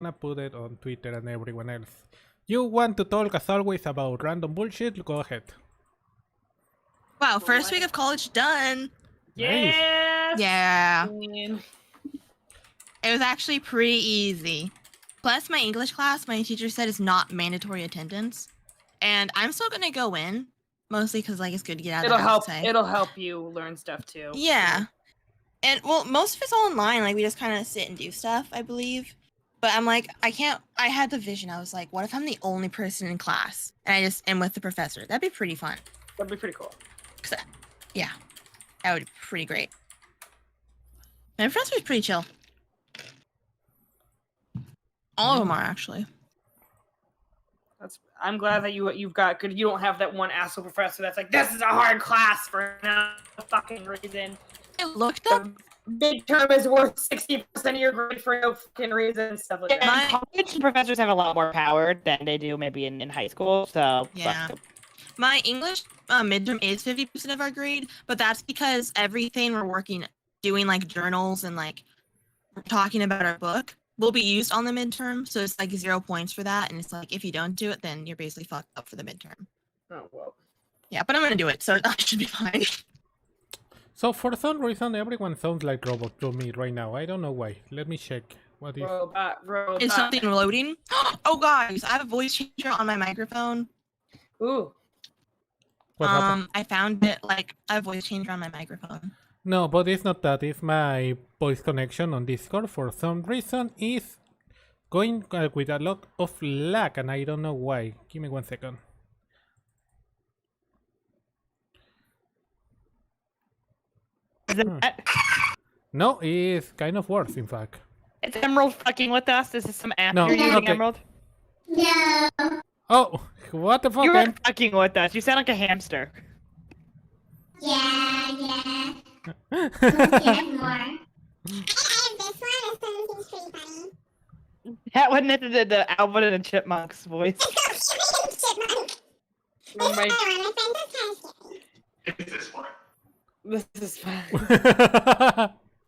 gonna put it on Twitter and everyone else. You want to talk as always about random bullshit? Go ahead. Wow, first week of college done. Yes! Yeah. Man. It was actually pretty easy. Plus, my English class, my teacher said is not mandatory attendance. And I'm still gonna go in, mostly because like it's good to get out of the house. It'll help you learn stuff too. Yeah. And well, most of it's all online. Like we just kind of sit and do stuff, I believe. But I'm like, I had the vision. I was like, what if I'm the only person in class and I just am with the professor? That'd be pretty fun. That'd be pretty cool. Yeah, that would be pretty great. My professor's pretty chill. All of them are actually. I'm glad that you've got good. You don't have that one asshole professor that's like, this is a hard class for no fucking reason. I looked up. Midterm is worth 60% of your grade for no fucking reason and stuff like that. College professors have a lot more power than they do maybe in high school. So Yeah. My English midterm is 50% of our grade, but that's because everything we're doing like journals and like talking about our book will be used on the midterm. So it's like 0 points for that. And it's like, if you don't do it, then you're basically fucked up for the midterm. Oh, well. Yeah, but I'm going to do it. So that should be fine. So for some reason, everyone sounds like robot to me right now. I don't know why. Let me check. What is? Robot. Is something loading? Oh, guys, I have a voice changer on my microphone. Ooh. What happened? I found it, like, I have a voice changer on my microphone. No, but it's not that. It's my voice connection on Discord for some reason is going with a lot of lag, and I don't know why. Give me 1 second. No, it's kind of worse, in fact. Is Emerald fucking with us? Is this some app No, you're using, okay. Emerald? No. Oh, what the fuck? You are fucking with us. You sound like a hamster. Yeah. Let's get more. This one seems pretty funny. That wasn't it, the Alvin and the Chipmunks voice. Chipmunk. Oh my. My friend is kind of scary. This is fun.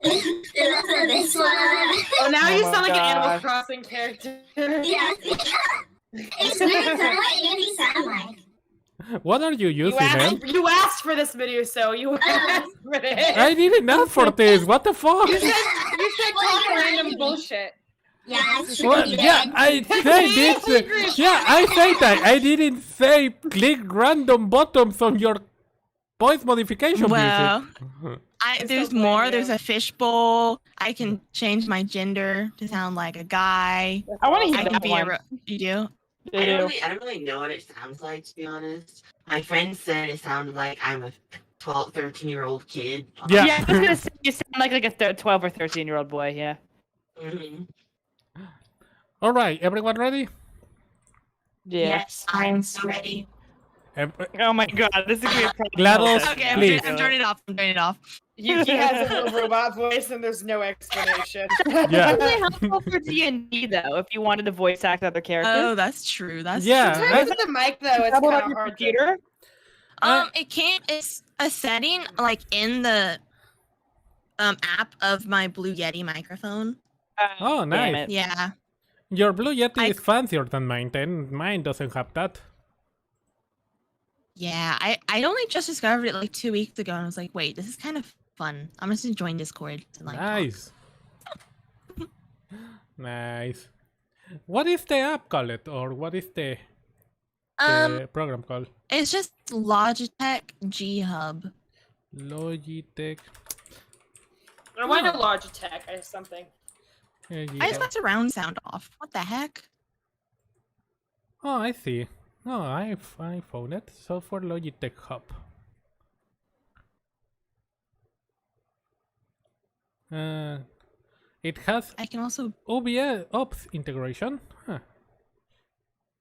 This one. Oh, now Oh you my sound like an Animal gosh. Crossing character. Yeah. It's weird, so what you really sound like. What are you using, man? You asked for this video, so you asked for this. I didn't ask for this. What the fuck? You said talk random bullshit. Yeah, Well, yeah, I say this. Yeah, I say that. I didn't say click random buttons on your voice modification Well, music. there's more. There's a fishbowl. I can change my gender to sound like a guy. I want to I hear can that be one. you do? You do. I don't really know what it sounds like, to be honest. My friend said it sounded like I'm a 12, 13-year-old kid. Yeah. Yeah, I was gonna say you sound like a 12 or 13-year-old boy. Yeah. Mhm. All right, everyone ready? Yeah. Yes, I'm so ready. Oh my god, this is gonna be a problem. GLaDOS, Okay, please. I'm turning it off. I'm turning it off. He has a little robot voice, and there's no explanation. Yeah. It's really helpful for D&D though, if you wanted to voice act other characters. Oh, that's true. That's Yeah. true. In terms of the mic, though, it's Double kind on of your hard. computer. It's a setting like in the app of my Blue Yeti microphone. Oh, Damn nice. it. Yeah. Your Blue Yeti I- is fancier than mine, and mine doesn't have that. Yeah, I only just discovered it like 2 weeks ago, and I was like, wait, this is kind of fun. I'm just gonna join Discord to like. talk. Nice. Nice. What is the app called, or what is the program called? It's just Logitech G Hub. Logitech. I want a Logitech or something. I just got surround sound off. What the heck? Oh, I see. Oh, I found it. So for Logitech Hub. It has I can also OBS Ops integration. Huh.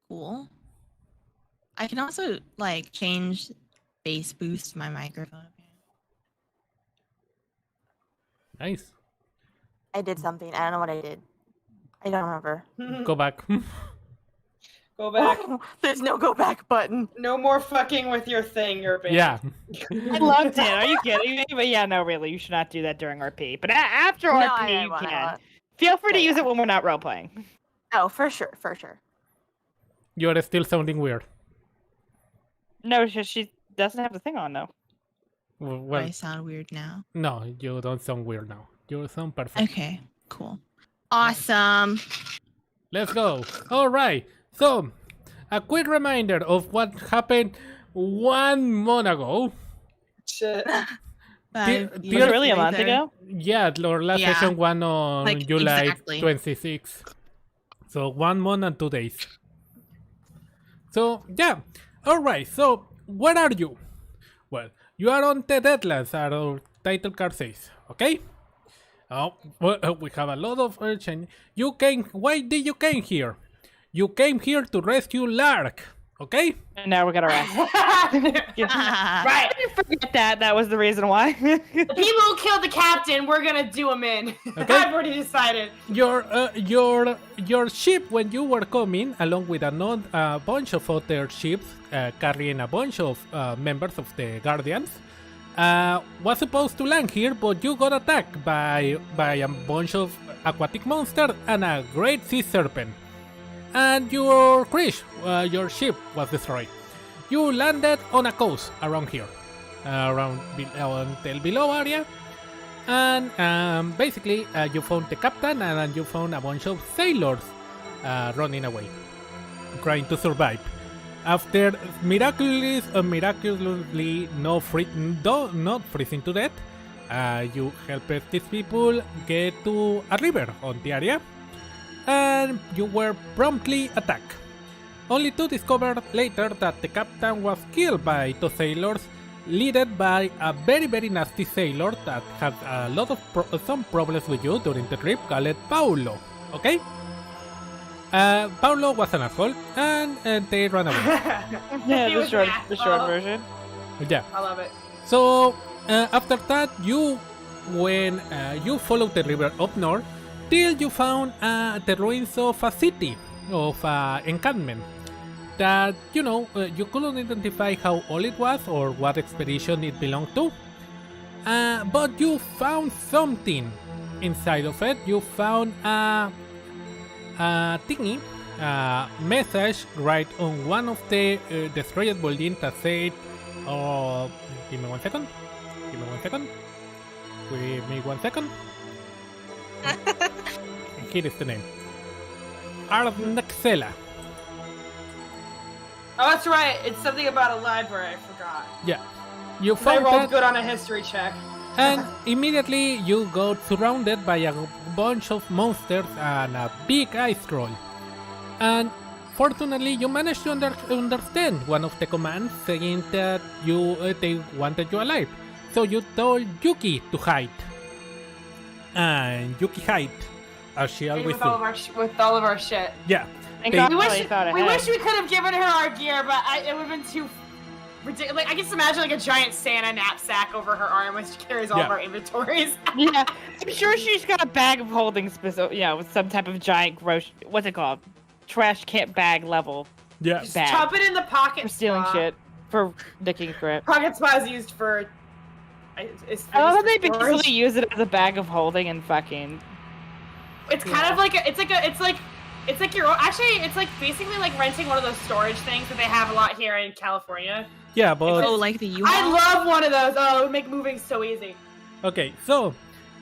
cool. I can also like change bass boost my microphone. Nice. I did something. I don't know what I did. I don't remember. Go back. Go back. There's no go back button. No more fucking with your thing, you're banned. Yeah. I loved it. Are you kidding me? But yeah, no, really, you should not do that during RP. But after RP, you can. Feel free to use it when we're not role playing. Oh, for sure, for sure. You're still sounding weird. No, she doesn't have the thing on though. Well, Do I sound weird now? no, you don't sound weird now. You sound perfect. Okay, cool. Awesome. Let's go. All right. So, a quick reminder of what happened 1 month ago. Shit. Five Was it Was years it really a month later. ago? Yeah, our last Yeah. session one on Like, July exactly. 26th. So 1 month and 2 days. So yeah, all right. So where are you? Well, you are on the Deadlands, as our title card says. Okay. Oh, well, we have a lot of change. You came. Why did you came here? You came here to rescue Lark. Okay. And now we're gonna rest. Right. Forget that. That was the reason why. The people who killed the captain, we're gonna do them in. Okay. I've already decided. Your ship when you were coming, along with a bunch of other ships carrying a bunch of members of the Guardians, was supposed to land here, but you got attacked by a bunch of aquatic monsters and a great sea serpent, and your your ship was destroyed. You landed on a coast around here, around the below area. And basically, you found the captain and you found a bunch of sailors running away, trying to survive. After miraculously not freezing to death, you helped these people get to a river on the area, and you were promptly attacked. Only to discover later that the captain was killed by two sailors, led by a very nasty sailor that had a lot of some problems with you during the trip, called Paulo. Okay? Paulo was an asshole, and they ran away. Yeah, He the was short, an the short asshole. version. Yeah. I love it. So after that, when you followed the river up north till you found the ruins of a city of encampment. That you couldn't identify how old it was or what expedition it belonged to, but you found something inside of it. You found a thingy, message right on one of the destroyed buildings that said, "Oh, give me 1 second. Give me 1 second. Give me 1 second." Here is the name. Arnaxela. Oh, that's right. It's something about a library. I forgot. Yeah. You I found rolled that, good on a history check. and immediately you got surrounded by a bunch of monsters and a big ice troll. And fortunately, you managed to understand one of the commands saying that they wanted you alive. So you told Yuki to hide. And Yuki hid, as she always with all of do. our with all of our shit. Yeah. Thank They- God We wish, they thought we ahead. wish we could have given her our gear, but it would have been too ridiculous. Like, I just imagine like a giant Santa knapsack over her arm when she carries all of Yeah. our inventories. Yeah, I'm sure she's got a bag of holding, with some type of giant gross. What's it called? Trash can bag level Yeah. Just bag chop it in the pocket. for stealing spa. shit for nicking crap. Pocket spa is used for. It's I love that they used for storage. basically use it as a bag of holding and fucking. It's kind of like it's like your own. Actually, it's like basically like renting one of those storage things that they have a lot here in California. Yeah, but Oh, like the I U-Haul? love one of those. Oh, it would make moving so easy. okay, so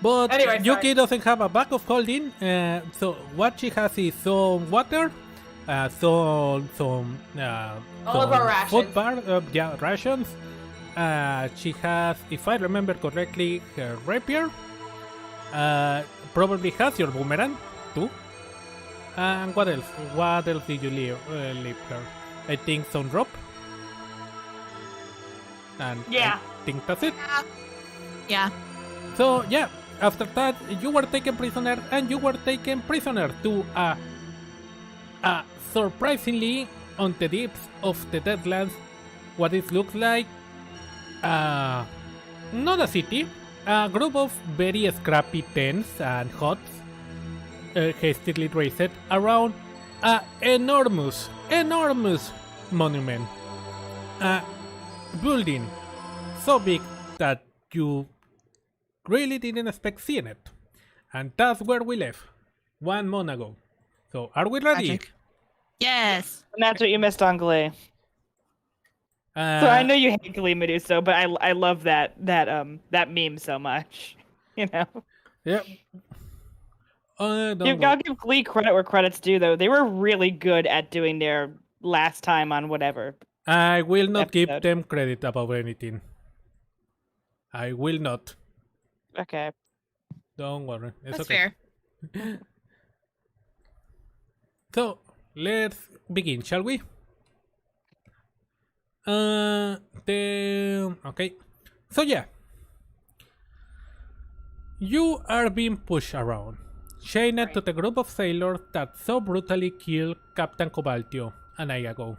but Anyway, Yuki sorry. doesn't have a bag of holding. So what she has is some water, some All of our food rations. rations. She has, if I remember correctly, her rapier. Probably has your boomerang too. And what else? What else did you leave her? I think some rope. And Yeah. I think that's it. Yeah. So yeah, after that you were taken prisoner, and you were taken prisoner to a surprisingly on the deeps of the Deadlands, what it looks like not a city, a group of very scrappy tents and huts hastily raised around a enormous monument, a building so big that you really didn't expect seeing it. And that's where we left 1 month ago. So, are we ready? Magic. Yes. And that's what you missed on Glee. So I know you hate Glee, Meduso, but I love that meme so much. You know. Yeah. You gotta give Glee credit where credit's due, though. They were really good at doing their last time on whatever. I will not give episode. them credit about anything. I will not. Okay. Don't worry. It's That's okay. fair. So, let's begin, shall we? Okay. So yeah. You are being pushed around, chained to the group of sailors that so brutally killed Captain Cobaltio a night ago.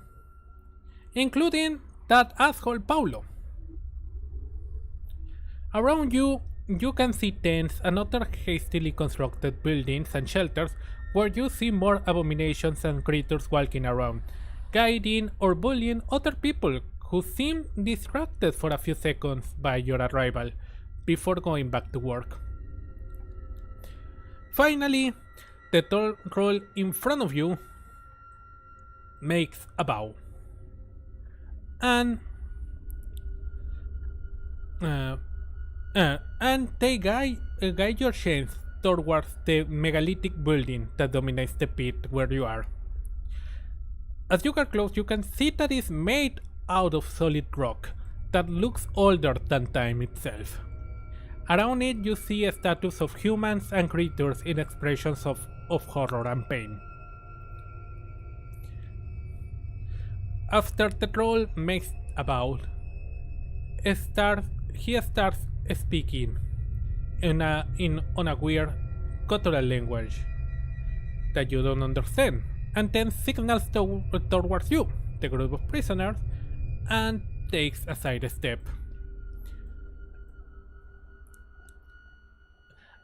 Including that asshole Paulo. Around you, you can see tents and other hastily constructed buildings and shelters where you see more abominations and creatures walking around, guiding or bullying other people who seem distracted for a few seconds by your arrival before going back to work. Finally, the tall troll in front of you makes a bow. And they guide your chains towards the megalithic building that dominates the pit where you are. As you get close, you can see that it's made out of solid rock that looks older than time itself. Around it, you see statues of humans and creatures in expressions of horror and pain. After the troll makes a bow, he starts speaking on a weird guttural language that you don't understand, and then signals towards you, the group of prisoners, and takes a side step.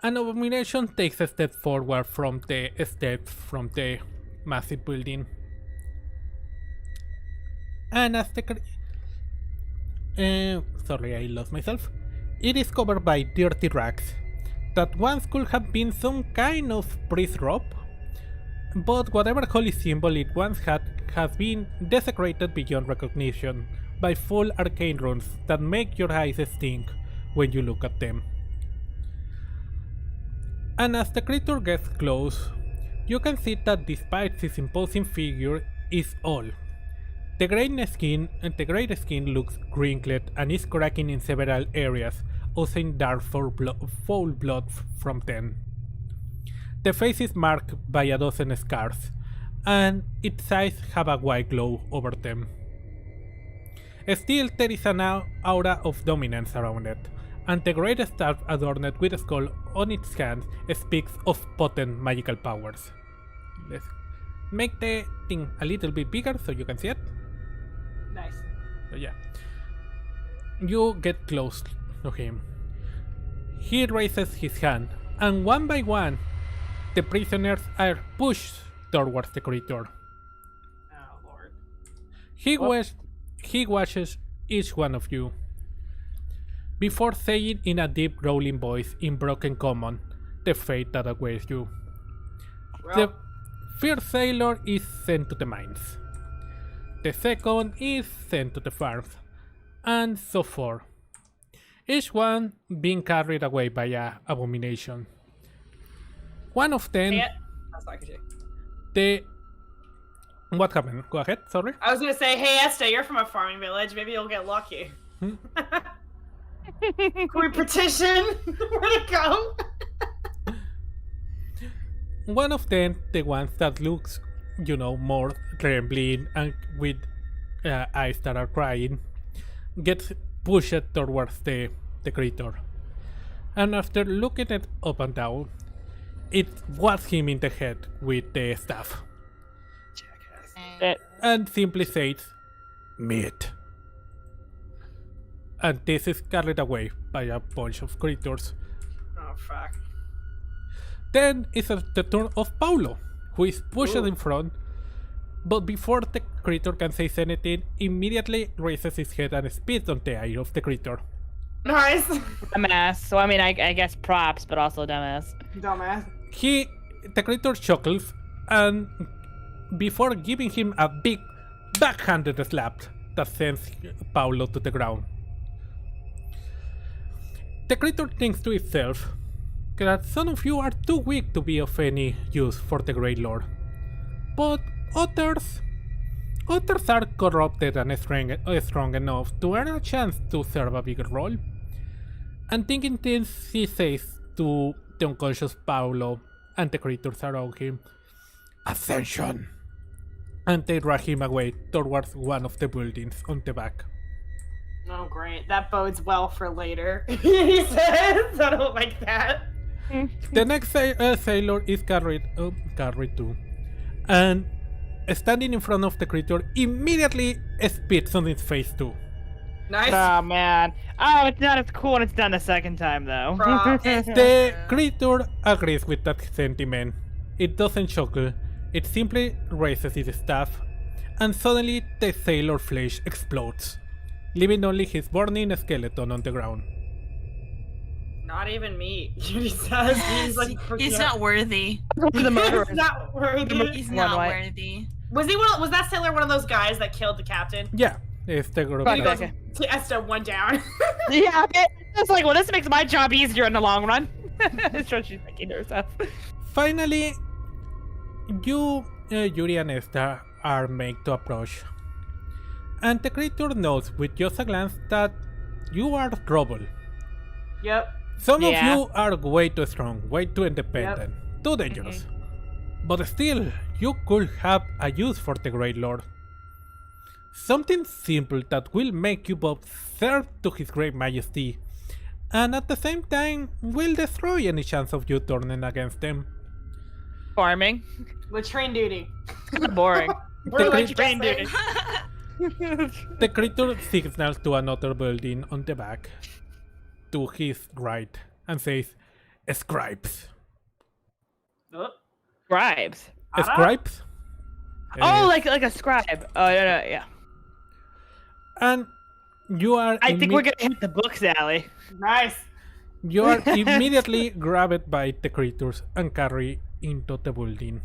An abomination takes a step forward from the steps from the massive building. And as the sorry, I lost myself. It is covered by dirty rags that once could have been some kind of priest robe, but whatever holy symbol it once had has been desecrated beyond recognition by full arcane runes that make your eyes stink when you look at them. And as the creature gets close, you can see that despite its imposing figure is old. The grey skin looks wrinkled and is cracking in several areas, oozing dark foul blood from them. The face is marked by a dozen scars, and its eyes have a white glow over them. Still, there is an aura of dominance around it, and the great staff adorned with a skull on its hand speaks of potent magical powers. Let's make the thing a little bit bigger so you can see it. Nice. So yeah. You get close to him. He raises his hand, and one by one, the prisoners are pushed towards the creature. Oh lord. He watches each one of you before saying in a deep rolling voice in broken common the fate that awaits you. Well, The first sailor is sent to the mines. The second is sent to the farms, and so forth. Each one being carried away by a abomination. One of them, yeah. That's not good. what happened? Go ahead, sorry. I was gonna say, hey Esther, you're from a farming village. Maybe you'll get lucky. Hmm? Can we petition? Where to go? One of them, the ones that looks, more trembling and with eyes that are crying, gets pushed towards the creature. And after looking it up and down, it whacks him in the head with the staff. And simply says, meat. And this is carried away by a bunch of creatures. Oh fuck. Then it's the turn of Paulo, who is pushed in front, but before the creature can say anything, immediately raises his head and spits on the eye of the creature. Nice. Dumbass. So I mean, I guess props, but also dumbass. Dumbass. The creature chuckles and before giving him a big backhanded slap that sends Paulo to the ground. The creature thinks to itself that some of you are too weak to be of any use for the Great Lord, but others are corrupted and strong enough to earn a chance to serve a bigger role. And thinking this, he says to the unconscious Paulo and the creatures around him, "Ascension!" And they drag him away towards one of the buildings on the back. Oh, great. That bodes well for later. He says, I don't like that. The next sailor is carried too, and standing in front of the creature immediately spits on its face too. Nice. Oh man. Oh, it's not as cool when it's done the second time though. The creature agrees with that sentiment. It doesn't chuckle, it simply raises its staff, and suddenly the sailor's flesh explodes, leaving only his burning skeleton on the ground. Not even me. He says he's like He's not worthy. The murderer. He's not worthy. He's One not way. worthy. Was that sailor one of those guys that killed the captain? Yeah, it's the group. Fuck that- that guy. Esther one down. Yeah, it's like, well, this makes my job easier in the long run. That's what she's thinking to herself. Finally, Yuri and Esther are made to approach, and the creature knows with just a glance that you are trouble. Yep. Some Yeah. of you are way too strong, way too independent, too dangerous. But still, you could have a use for the Great Lord. Something simple that will make you both serve to His Great Majesty, and at the same time will destroy any chance of you turning against them. Farming. Latrine duty. Boring. We're like train dressing. The creature signals to another building on the back, to his right, and says, "Scribes." Oh, Scribes. Scribes? Oh, like a scribe. Oh, yeah. And you are I think we're gonna hit the books alley. nice. you are immediately grabbed by the creatures and carried into the building,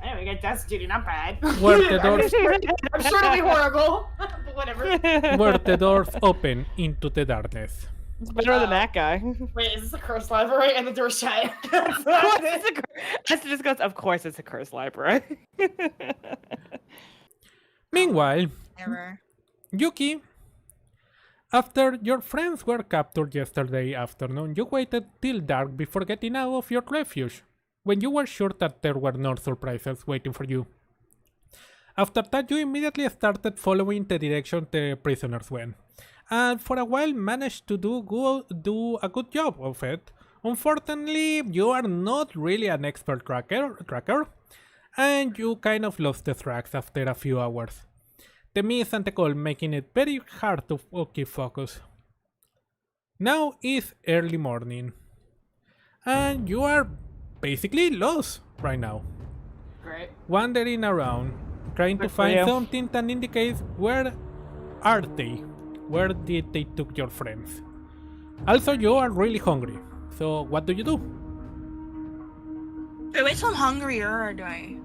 Hey, we got desk duty, not bad. where the doors I'm sure it'll be horrible, but whatever. where the doors open into the darkness. It's better than that guy. Wait, is this a cursed library? And the door's shut. Of course it's a cursed library. Meanwhile, Error. Yuki, after your friends were captured yesterday afternoon, you waited till dark before getting out of your refuge, when you were sure that there were no surprises waiting for you. After that, you immediately started following the direction the prisoners went, and for a while managed to do a good job of it. Unfortunately, you are not really an expert tracker, and you kind of lost the tracks after a few hours. The mist and the cold making it very hard to keep focus. Now is early morning, and you are basically lost right now, Great. wandering around, trying to Good for find you. something that indicates where are they, where did they took your friends. Also, you are really hungry, so what do you do? Wait till I'm hungrier, or do I?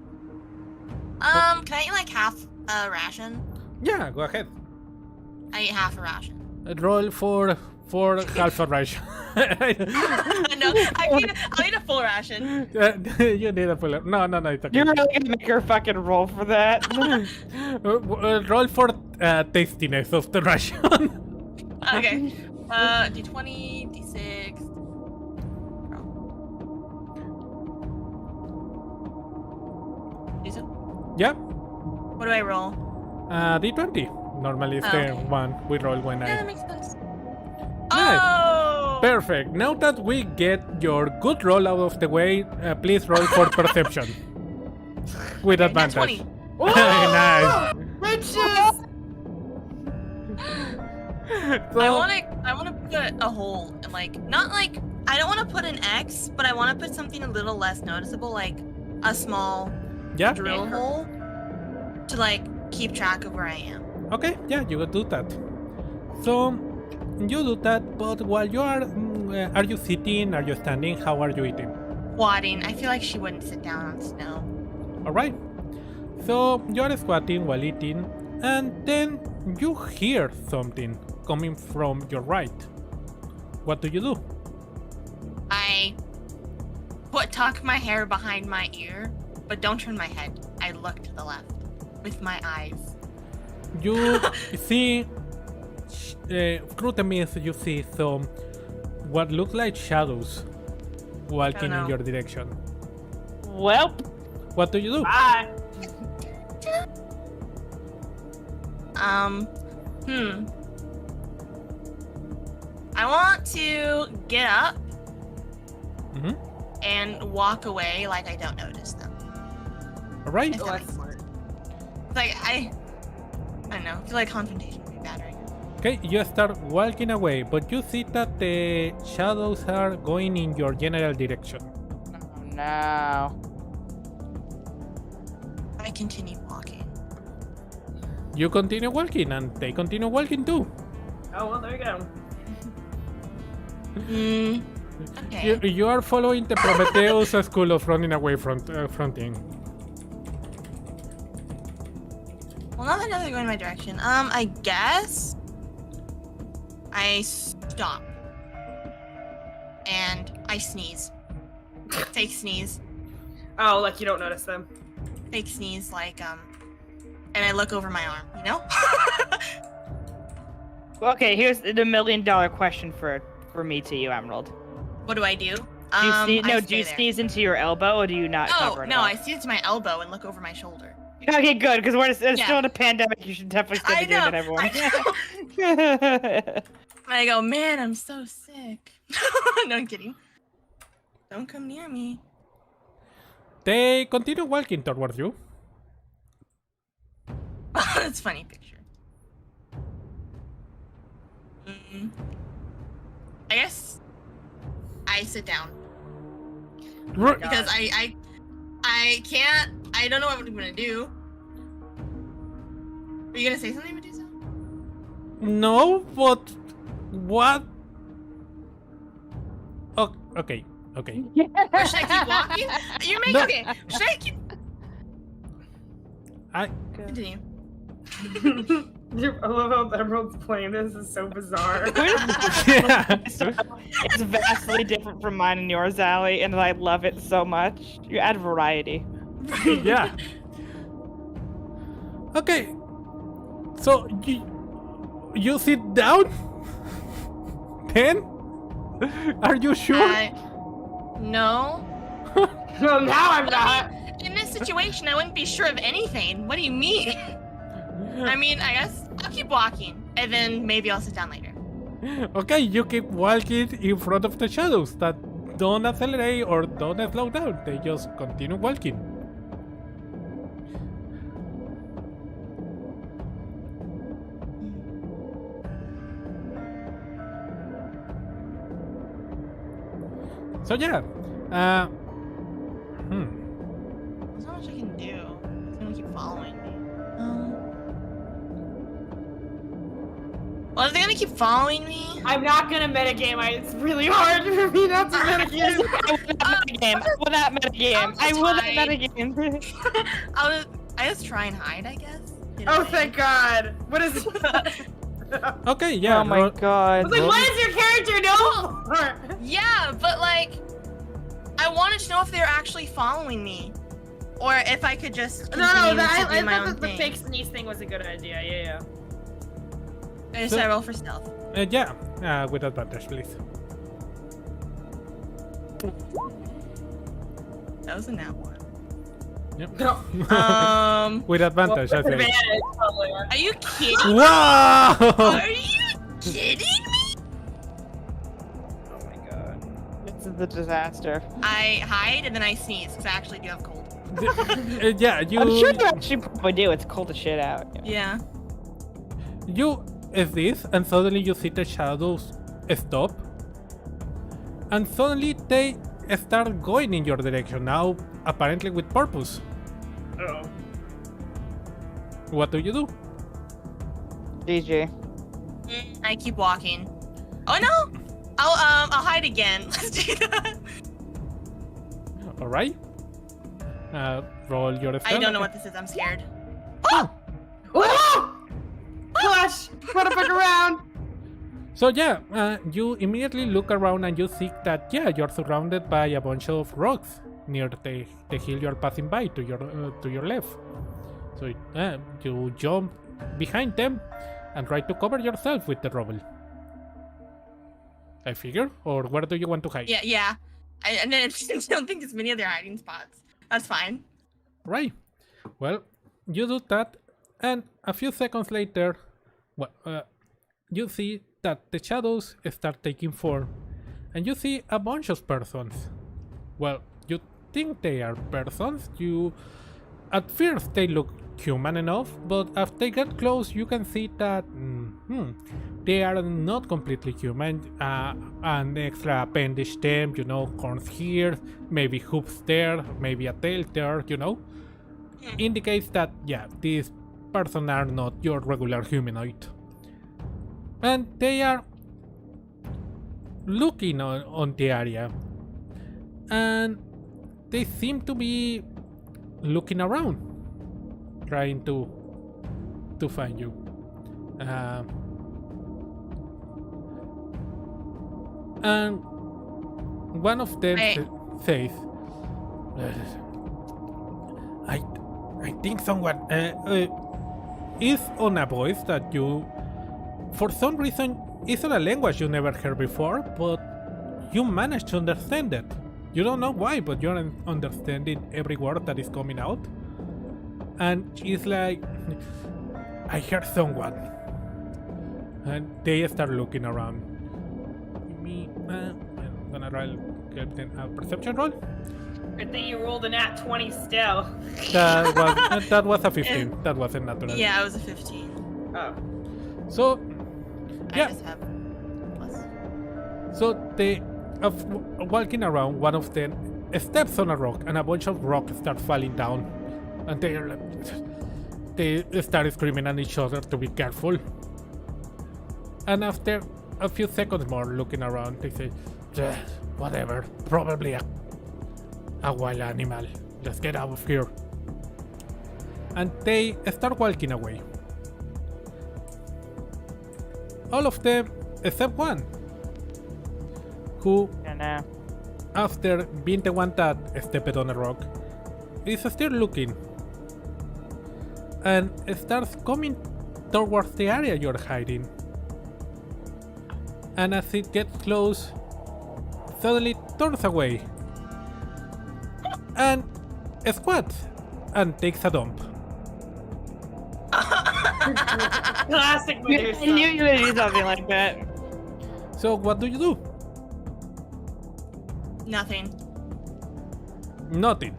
Can I eat like half a ration? Yeah, go ahead. I eat half a ration. Roll for half a ration. No, I'll eat a full ration. You need a full. No, it's okay. You're really gonna make her fucking roll for that? Roll for tastiness of the ration. Okay. D20, D6. D6. Yeah, What do I roll? D20. Normally it's the Okay. one we roll when Yeah, that I. makes sense. Nice. Oh! Perfect. Now that we get your good roll out of the way, please roll for perception with advantage. 20. Nice. Riches! So, I wanna put a hole, like not like I don't want to put an X, but I want to put something a little less noticeable, like a small yeah. drill hole, to like keep track of where I am. Okay. Yeah, you could do that. So you do that, but while you are you sitting? Are you standing? How are you eating? Squatting. I feel like she wouldn't sit down on snow. Alright. So you are squatting while eating, and then you hear something coming from your right. What do you do? I tuck my hair behind my ear, but don't turn my head. I look to the left with my eyes. You see, through the mist, you see some what look like shadows walking in your direction. Well, What do you do? Bye. I want to get up Mm-hmm. and walk away like I don't notice them. Alright. If that makes sense. It's like I don't know. I feel like confrontation would be bad right now. Okay, you start walking away, but you see that the shadows are going in your general direction. oh no. I continue walking. You continue walking, and they continue walking too. Oh well, there you go. Okay. You are following the Prometheus school of running away from fronting. Well, not that they're going my direction. I guess I stop and I sneeze. Fake sneeze. Oh, like you don't notice them. Fake sneeze, like and I look over my arm. You know? Okay, here's the $1 million question for me to you, Emerald. What do I do? Do you sneeze? I No, stay do you there. sneeze into your elbow, or do you not Oh cover it no, up? I sneeze to my elbow and look over my shoulder. Okay, good, because we're Yeah. still in a pandemic. You should definitely stay I doing know. it, everyone. And I go, man, I'm so sick. No, I'm kidding. Don't come near me. They continue walking towards you. That's a funny picture. I guess I sit down because I can't. I don't know what I'm gonna do. Are you gonna say something, Medusa? No, but what? Oh, okay. Or should I keep walking? You're making No. okay. Should I keep? Continue. I love how Emerald's playing this. Is so bizarre. Yeah. It's vastly different from mine and yours, Allie, and I love it so much. You add variety. Yeah. Okay. So you sit down? Then? Are you sure? No. Well, now I'm not. In this situation, I wouldn't be sure of anything. What do you mean? I mean, I guess I'll keep walking, and then maybe I'll sit down later. Okay, you keep walking in front of the shadows that don't accelerate or don't slow down. They just continue walking. So yeah, There's not much I can do. It's gonna keep following me. Well, if they're gonna keep following me, I'm not gonna metagame. It's really hard for me not to metagame. I will not metagame. I will not Fine. metagame. I just try and hide, I guess. You know Oh, what I thank God. What is? okay, yeah. Oh my god. I was like, what is your character known for? mean? Yeah, but like, I wanted to know if they're actually following me, or if I could just No, continue no, to do I my own thought the thing. fake sneeze thing was a good idea. Yeah. Should I roll for stealth? Yeah, with advantage, please. That was a nat one. Yep. No. With advantage, I say. Advantage, probably. Are you kidding? Wow! Are you kidding me? Oh my god. This is a disaster. I hide and then I sneeze because I actually do have cold. Yeah, you. I'm sure you actually probably do. It's cold as shit out. Yeah. You is this, and suddenly you see the shadows stop, and suddenly they start going in your direction now, apparently with purpose. Oh. What do you do? GG. I keep walking. Oh no! I'll hide again. Let's do that. All right. roll your spell. I don't know what this is. I'm scared. Whoa! Flush! Put back around! So yeah, you immediately look around and you see that you're surrounded by a bunch of rocks near the hill you're passing by to your left. So you jump behind them and try to cover yourself with the rubble. I figure, or where do you want to hide? Yeah. I don't think there's many other hiding spots. That's fine. Right. Well, you do that, and a few seconds later, you see that the shadows start taking form, and you see a bunch of persons. Well, you think they are persons. At first they look human enough, but as they get close, you can see that they are not completely human. An extra appendage them, horns here, maybe hooves there, maybe a tail there, indicates that these persons are not your regular humanoid. And they are looking on the area, and they seem to be looking around, trying to find you. And one of them says, I think someone is on a voice that you, for some reason, is on a language you never heard before, but you manage to understand it. You don't know why, but you're understanding every word that is coming out. And it's like, I heard someone. And they start looking around. I'm gonna get a perception roll. Good thing you rolled a nat 20 still. That was a 15. That wasn't natural. Yeah, it was a 15. Oh. So, I just have plus. So they, walking around, one of them steps on a rock, and a bunch of rocks start falling down, and they start screaming at each other to be careful. And after a few seconds more looking around, they say, whatever, probably a wild animal. Let's get out of here. And they start walking away. All of them except one, who, after being the one that stepped on a rock, is still looking and starts coming towards the area you're hiding. And as it gets close, suddenly turns away and squats and takes a dump. Classic Medusa. I knew you would do something like that. So what do you do? Nothing. Nothing.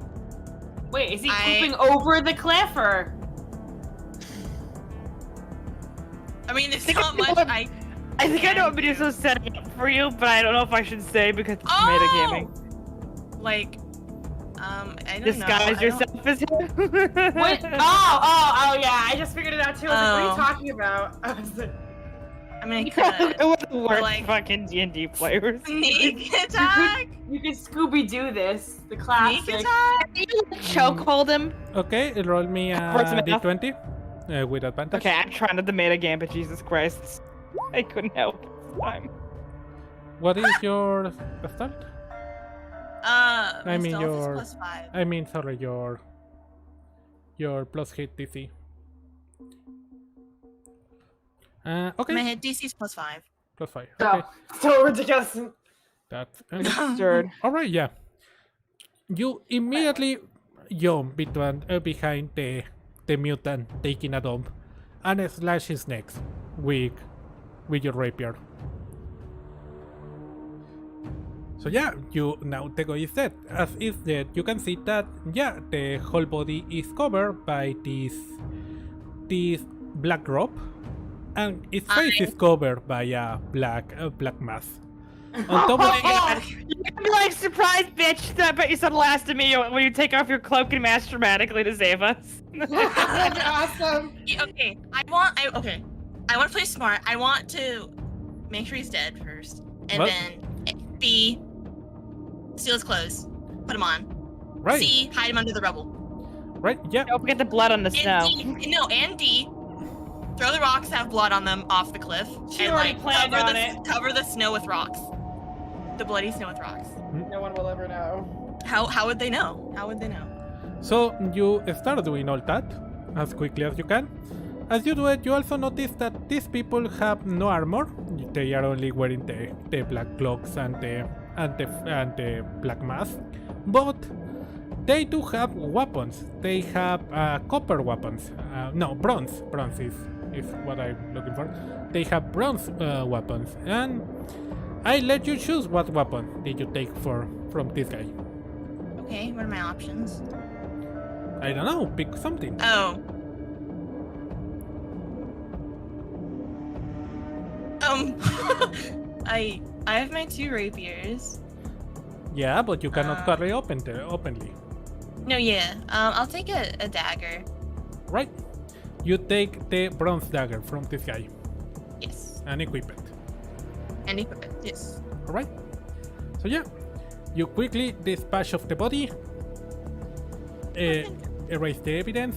Wait, is he pooping over the cliff or? I mean, it's not much. I think I know what Meduso's setting up for you, but I don't know if I should say because it's metagaming. Like, I don't Disguise know. yourself as him. What? Oh, yeah. I just figured it out too. I was like, what are you talking about? I was like, I mean, I could. We're the worst like, fucking D&D players. Sneak attack. You could Scooby Doo this, the classic. Sneak attack. Chokehold him. Okay, roll me a d20 with advantage. Okay, I'm trying to the meta game, but Jesus Christ, I couldn't help this time. What is your start? I mean your. +5. I mean, sorry, your plus hit DC. Okay. My hit DC is +5. +5. Oh, Okay. so ridiculous. That's Absurd. all right. Yeah. You immediately jump behind the mutant taking a dump, and slash his neck with your rapier. So yeah, you now Tego is dead. As is dead, you can see that the whole body is covered by this black robe, and its face is covered by a black mask. On top of You're gonna be like, surprise, bitch! I bet you said last to me when you take off your cloak and mask dramatically to save us. Awesome. Okay, I want to play smart. I want to make sure he's dead first, and then B, steal his clothes, put him on. right. C, hide him under the rubble. Right? Yeah. Don't forget the blood on the snow. And D. Throw the rocks that have blood on them off the cliff. She and already like planned on it. cover the snow with rocks. The bloody snow with rocks. No one will ever know. How would they know? How would they know? So you start doing all that as quickly as you can. As you do it, you also notice that these people have no armor. They are only wearing the black cloaks and the black mask. But they do have weapons. They have copper weapons. No, bronze. Bronze is what I'm looking for. They have bronze weapons. And I let you choose what weapon did you take from this guy. Okay, what are my options? I don't know, pick something. Oh. I have my 2 rapiers. Yeah, but you cannot carry openly. No, yeah. I'll take a dagger. Right. You take the bronze dagger from this guy Yes. and equip it. And equip it. Yes. Alright. So yeah. You quickly dispatch of the body, erase the evidence,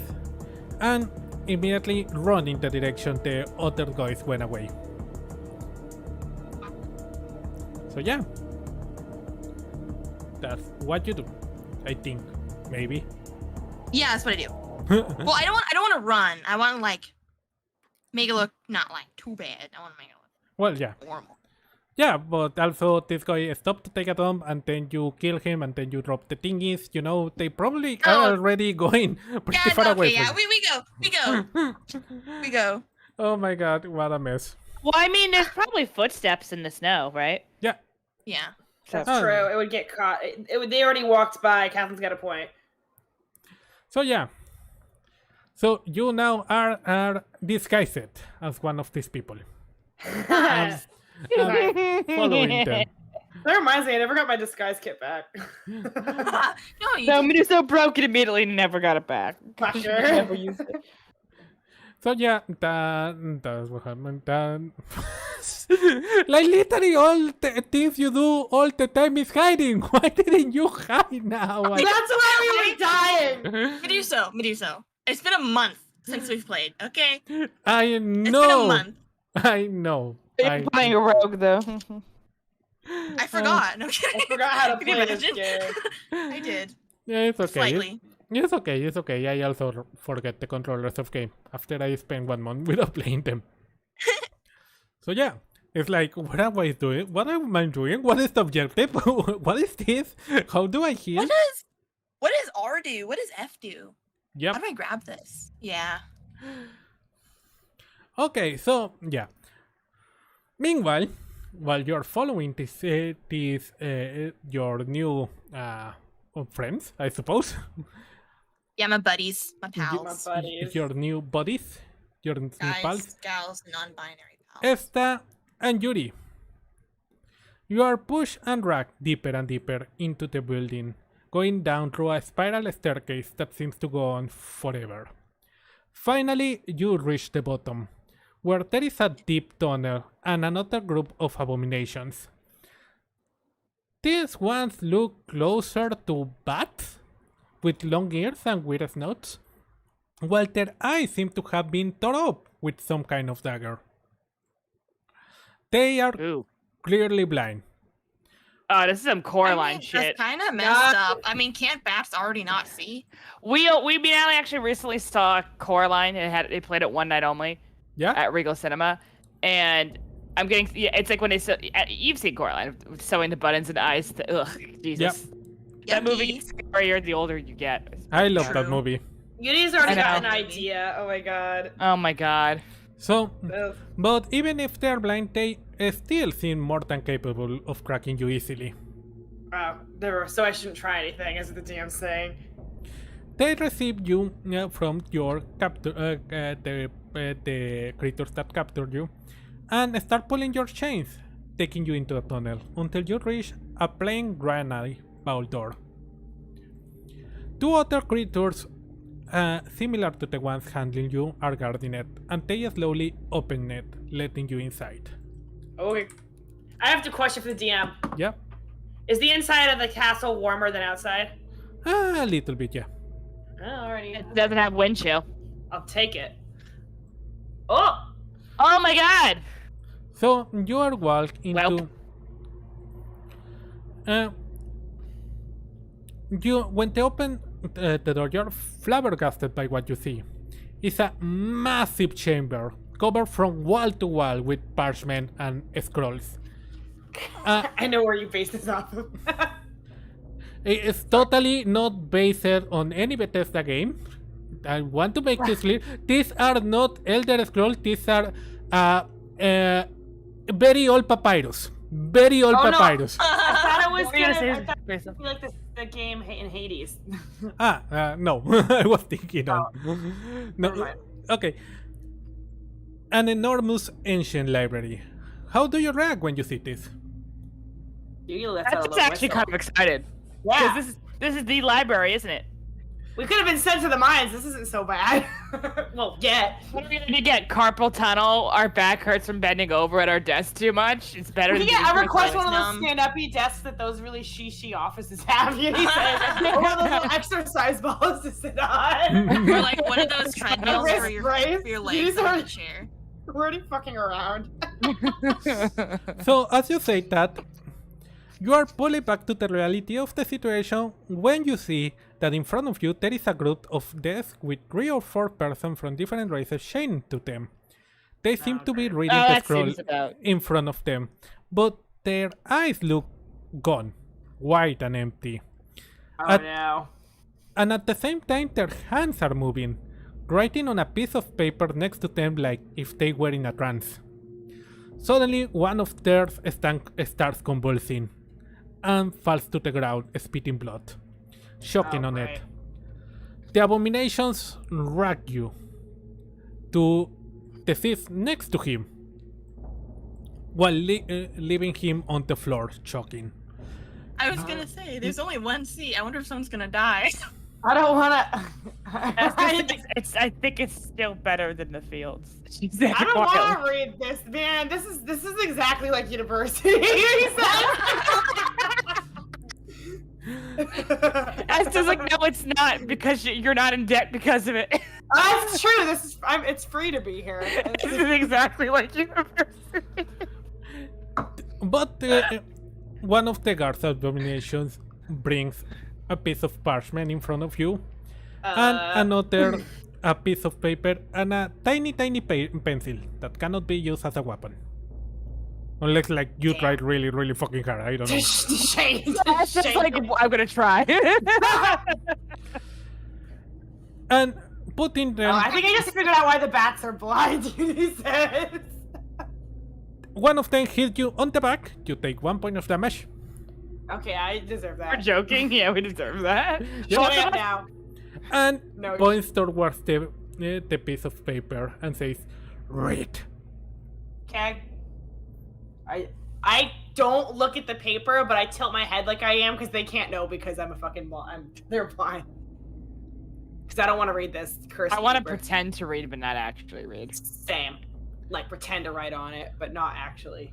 and immediately run in the direction the other guys went away. So yeah. That's what you do. I think. Maybe. Yeah, that's what I do. Well, I don't want to run. I want to like make it look not like too bad. I want to make it look Well, yeah. normal. Yeah, but also this guy stopped to take a dump and then you kill him and then you drop the thingies. You know, they probably are already going pretty far away yeah, from you. we go. Oh my god, what a mess. Well, I mean, there's probably footsteps in the snow, right? Yeah. Yeah. That's Oh. true. It would get caught. They already walked by. Catherine's got a point. So yeah. So you now are disguised as one of these people. That Following them. reminds me, I never got my disguise kit back. No, you No, Meduso broke it immediately and never got it back. Not sure. Never used it. So yeah, that's what happened. Like literally all the things you do all the time is hiding. Why didn't you hide now? That's why we were dying. Meduso. It's been a month since we've played, okay? I It's been a know. month. I know. You're playing a rogue, though. I forgot. No kidding. I forgot how to Can you play this imagine? game. I did. Yeah, it's okay. Slightly. It's okay. It's okay. I also forget the controllers of game after I spent 1 month without playing them. So yeah, it's like, what am I doing? What am I doing? What is the objective? What is this? How do I heal? What does R do? What does F do? Yep. How do I grab this? Yeah. Okay, so yeah. Meanwhile, while you're following your new friends, I suppose. Yeah, my buddies, my pals, My buddies. Your new buddies, your new guys, pals, gals, non-binary pals. Esta and Yuri. You are pushed and dragged deeper and deeper into the building, going down through a spiral staircase that seems to go on forever. Finally, you reach the bottom, where there is a deep tunnel and another group of abominations. These ones look closer to bats, with long ears and weird snouts, while their eyes seem to have been torn up with some kind of dagger. They are Ooh. clearly blind. Oh, this is some Coraline shit. That's kind of messed up. I mean, can't bats already not see? We actually recently saw Coraline. They played it one night only. Yeah? At Regal Cinema, and I'm getting it's like when they you've seen Coraline sewing the buttons and eyes. Ugh, Jesus. That movie gets scarier the older you get. I love that movie. Yudi's already I got an know. idea. Oh my god. Oh my god. So, Ugh. but even if they're blind, they still seem more than capable of cracking you easily. Wow. So I shouldn't try anything, is what the DM's saying. They receive you from your captor, the creatures that captured you, and start pulling your chains, taking you into a tunnel until you reach a plain granite vault door. 2 other creatures similar to the ones handling you are guarding it, and they slowly open it, letting you inside. Okay. I have a question for the DM. Yeah, Is the inside of the castle warmer than outside? a little bit, yeah. Alrighty. It doesn't have wind chill. I'll take it. Oh! Oh my god! So you are walked into. When they open the door, you're flabbergasted by what you see. It's a massive chamber covered from wall to wall with parchment and scrolls. I know where you base this off of. It's totally not based on any Bethesda game. I want to make this clear. These are not Elder Scrolls. These are very old papyrus. Very old papyrus. I thought it was What were you gonna gonna, say? I thought it would be like the game in Hades. No. I was thinking on. No. Never mind. Okay. An enormous ancient library. How do you react when you see this? You let out a That's little actually whistle. kind of excited. Yeah. Because this is the library, isn't it? We could have been sent to the mines. This isn't so bad. Well, yet. What are we gonna get? Carpal tunnel? Our back hurts from bending over at our desk too much? It's better We than can being request one of numb. those stand-up-y desks that those really she offices have. You need or one of those little exercise balls to sit on. Or like one of those treadmills wrist for your brace. legs These on are- the chair. We're already fucking around. So, as you say that, you are pulled back to the reality of the situation when you see that in front of you there is a group of desks with 3 or 4 persons from different races chained to them. They seem to be reading the that scroll seems about. in front of them, but their eyes look gone, white and empty. Oh no. And at the same time their hands are moving, writing on a piece of paper next to them like if they were in a trance. Suddenly one of theirs starts convulsing and falls to the ground, spitting blood, choking on it. The abominations drag you to the seat next to him, while leaving him on the floor, choking. I was gonna say, there's only one seat. I wonder if someone's gonna die. I don't wanna. I think it's still better than the fields. I don't want to read this, man. This is exactly like university. Esther's like, no, it's not, because you're not in debt because of it. That's true. It's free to be here. This is exactly like university. But one of the guards abominations brings a piece of parchment in front of you, and another a piece of paper and a tiny pencil that cannot be used as a weapon. Unless like you tried really fucking hard, I don't know. Shame. It's just like, I'm gonna try. And putting them, I think I just figured out why the bats are blind. He says. one of them hits you on the back, you take 1 point of damage. Okay, I deserve We're that. joking. Yeah, we deserve that. Shut up now. And No, points towards the piece of paper and says, read. Okay. I don't look at the paper, but I tilt my head like I am because they can't know because I'm a fucking blind. They're blind. Because I don't want to read this cursed I want to paper. pretend to read, but not actually read. Same. Like pretend to write on it, but not actually.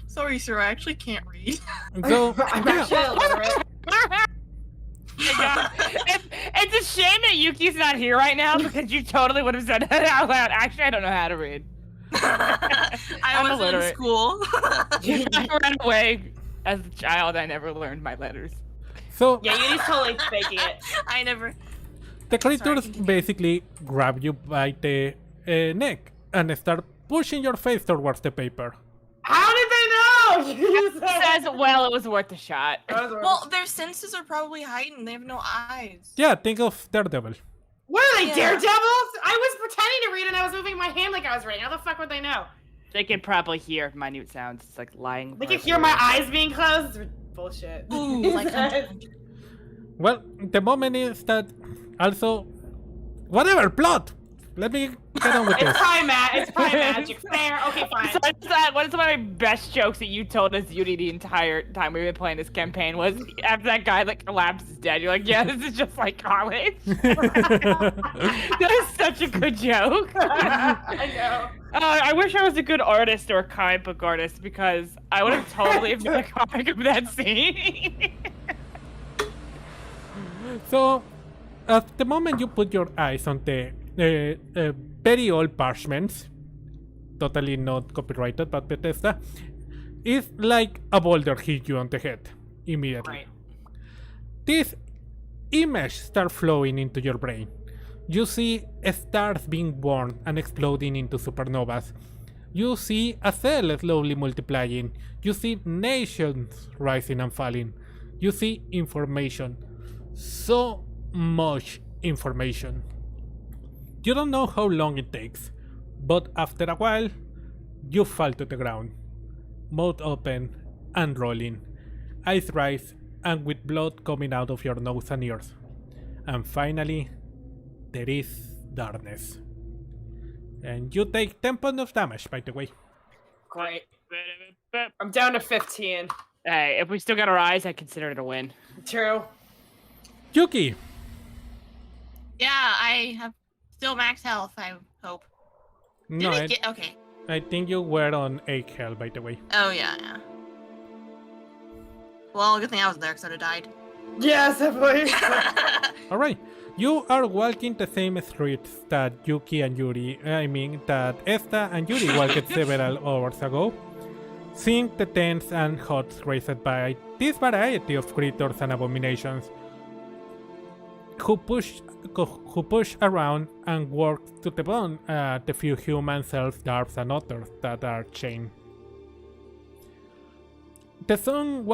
Sorry, sir. I actually can't read. So, I'm yeah. actually illiterate. It's a shame that Yuki's not here right now because you totally would have said that out loud. Actually, I don't know how to read. I I'm wasn't in illiterate. school. I ran away as a child. I never learned my letters. So Yeah, you just totally faking it. I never. the creatures continue. basically grab you by the neck and start pushing your face towards the paper. How did they know? You Says, well, it was worth a shot. Well, their senses are probably heightened. They have no eyes. Yeah, think of Daredevil. what are they, Yeah. daredevils? I was pretending to read and I was moving my hand like I was reading. How the fuck would they know? They can probably hear minute sounds. It's like lying. They can hear my eyes being closed? It's bullshit. Ooh, like Well, the moment is that also, whatever, plot! Let me get on with It's this. probably it's probably magic. Fair. Okay, fine. What is one of my best jokes that you told us, Yuri, the entire time we've been playing this campaign was after that guy like collapses dead. You're like, yeah, this is just like college. That is such a good joke. I know. I wish I was a good artist or a comic book artist because I would have totally made a comic of that scene. So, At the moment you put your eyes on the very old parchments, totally not copyrighted, but Bethesda, it's like a boulder hit you on the head immediately. Right. This image starts flowing into your brain. You see stars being born and exploding into supernovas. You see a cell slowly multiplying. You see nations rising and falling. You see information. So much information. You don't know how long it takes, but after a while, you fall to the ground. Mouth open and rolling. Eyes rise and with blood coming out of your nose and ears. And finally, there is darkness. And you take 10 points of damage, by the way. Great. I'm down to 15. Hey, if we still got our eyes, I consider it a win. True. Yuki! Yeah, I have still max health, I hope. No, Okay. I think you were on 8 health, by the way. Oh, yeah. Well, good thing I was there because I would have died. Yes, definitely. Alright, you are walking the same streets that Yuki and Yuri, that Esta and Yuri walked several hours ago, seeing the tents and huts raised by this variety of creatures and abominations who push around and work to the bone the few humans, elves, dwarves, and others that are chained. The sun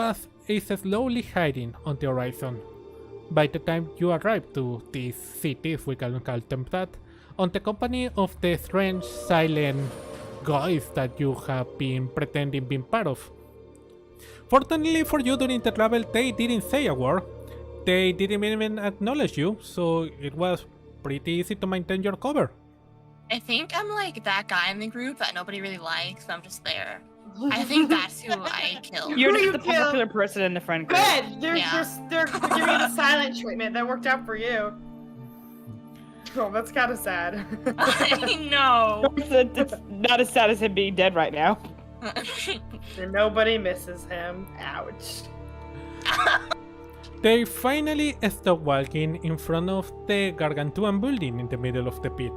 is slowly hiding on the horizon. By the time you arrive to this city, if we can call them that, on the company of the strange silent guys that you have been pretending being part of. Fortunately for you, during the travel they didn't say a word. They didn't even acknowledge you, so it was pretty easy to maintain your cover. I think I'm like that guy in the group that nobody really likes, but I'm just there. I think that's who I killed. You're Who just you the kill? popular person in the friend group. Good. They're Yeah. giving you the silent treatment. That worked out for you. Oh, that's kind of sad. I know. It's not as sad as him being dead right now. And nobody misses him. Ouch. They finally stop walking in front of the gargantuan building in the middle of the pit.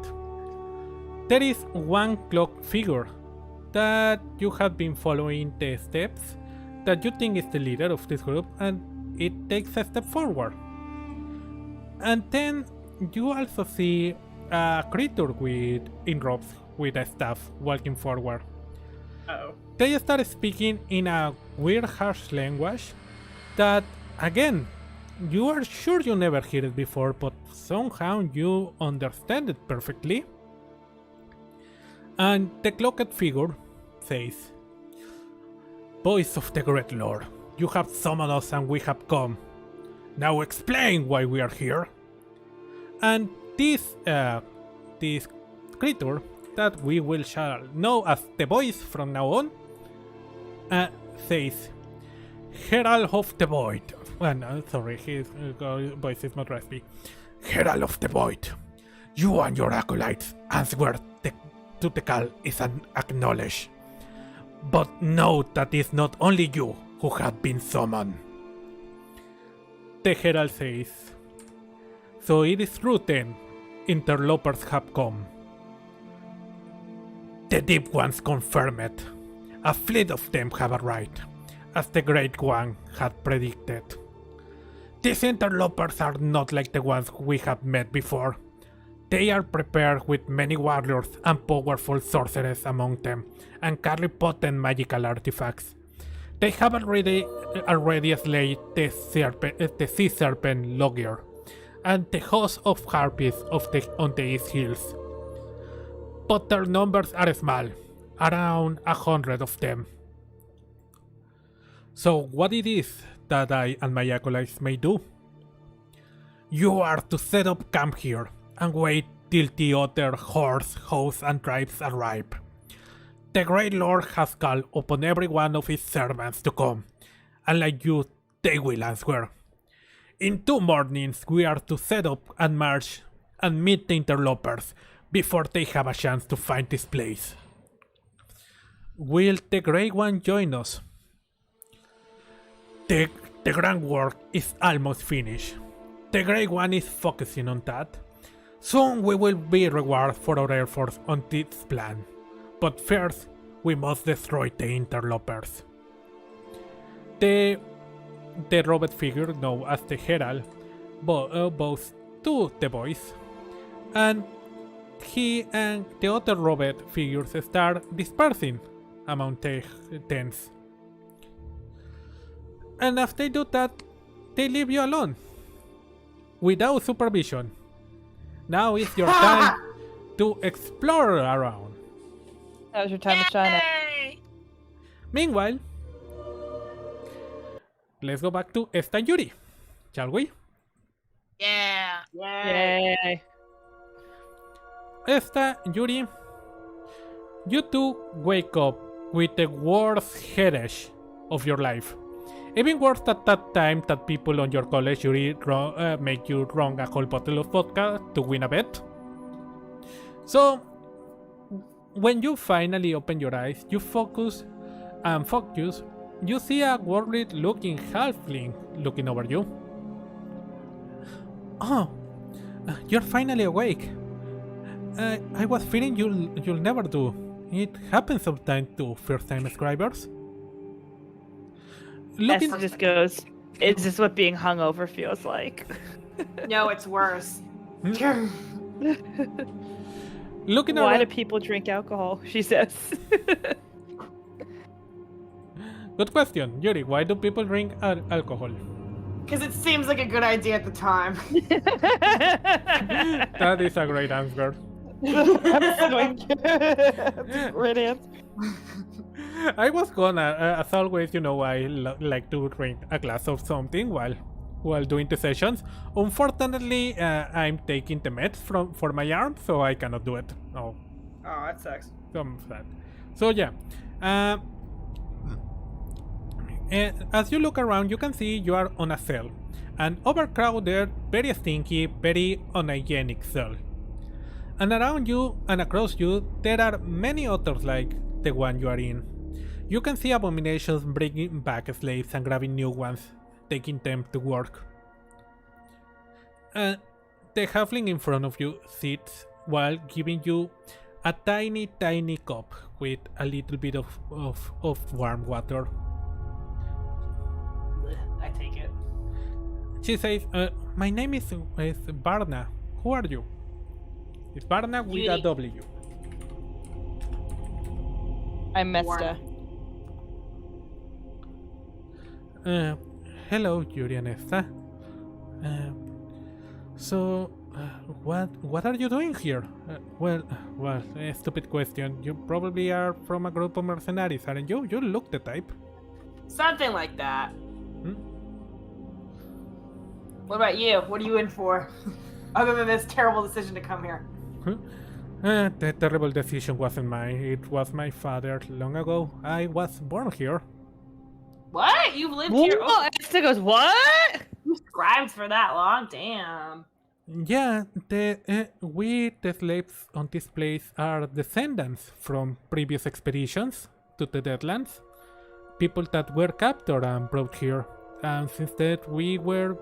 There is one cloaked figure that you have been following the steps that you think is the leader of this group, and it takes a step forward. And then you also see a creature in robes with a staff walking forward. Uh-oh. They start speaking in a weird harsh language that, again, you are sure you never heard it before, but somehow you understand it perfectly. And the cloaked figure says, "Voice of the Great Lord, you have summoned us and we have come. Now explain why we are here." And this creature that we will shall know as the voice from now on says, "Herald of the Void." Sorry, his voice is not raspy. "Herald of the Void, you and your acolytes answer to the call is acknowledged. But note that it's not only you who have been summoned." The herald says, "So it is true then, interlopers have come. The Deep Ones confirm it. A fleet of them have arrived, as the Great One had predicted. These interlopers are not like the ones we have met before. They are prepared with many warriors and powerful sorcerers among them, and carry potent magical artifacts. They have already slayed the sea serpent Logier, and the host of harpies on the East Hills. But their numbers are small, around 100 of them. So what it is that I and my acolytes may do? You are to set up camp here and wait till the other hordes, hosts, and tribes arrive. The Great Lord has called upon every one of his servants to come, and like you, they will answer. In 2 mornings, we are to set up and march and meet the interlopers before they have a chance to find this place. Will the Great One join us? The grand work is almost finished. The Grey One is focusing on that. Soon we will be rewarded for our efforts on this plan. But first, we must destroy the interlopers. The robot figure known as the Herald bows to the voice, and he and the other robot figures start dispersing among the tents. And after they do that, they leave you alone, without supervision. Now is your time to explore around. That was your time to shine. Meanwhile, let's go back to Esta and Yuri, shall we? Yeah. Yay. Esta, Yuri, you two wake up with the worst headache of your life. Even worse at that time that people on your college Yuri make you wrong a whole bottle of vodka to win a bet. So, when you finally open your eyes, you focus, you see a worried looking halfling looking over you. Oh, you're finally awake. I was fearing you'll never do. It happens sometimes to first-time scribers. Esther just goes, is this what being hungover feels like? No, it's worse. Looking Why around, do people drink alcohol? She says. good question, Yuri. Why do people drink alcohol? Because it seems like a good idea at the time. That is a great answer. Brilliant. I was gonna, as always, I like to drink a glass of something while doing the sessions. Unfortunately, I'm taking the meds for my arm, so I cannot do it. Oh, that sucks. some sad. So yeah, as you look around, you can see you are on a cell, an overcrowded, very stinky, very unhygienic cell. And around you and across you, there are many others like the one you are in. You can see abominations bringing back slaves and grabbing new ones, taking them to work. The halfling in front of you sits while giving you a tiny cup with a little bit of warm water. I take it. She says, my name is Varna. Who are you? It's Varna with a W. I'm Mesta. Hello, Yuri and Esta. What are you doing here? Well, a stupid question. You probably are from a group of mercenaries, aren't you? You look the type. Something like that. What about you? What are you in for? Other than this terrible decision to come here. The terrible decision wasn't mine. It was my father long ago. I was born here. What? You've lived here? Oh, Esther goes, what? You scribed for that long? Damn. Yeah, we, the slaves on this place, are descendants from previous expeditions to the Deadlands. People that were captured and brought here. And since that, we were,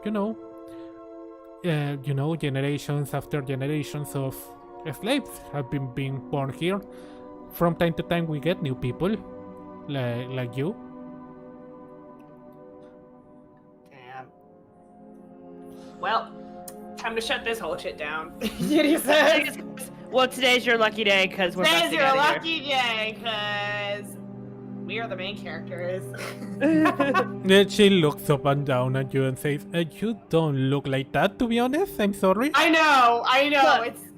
generations after generations of slaves have been being born here. From time to time, we get new people, like you. Damn. Well, time to shut this whole shit down. He says. Well, today's your lucky day because we're Today's busting your out of lucky day, because we are the main characters. Then she looks up and down at you and says, you don't look like that, to be honest. I'm sorry. I know.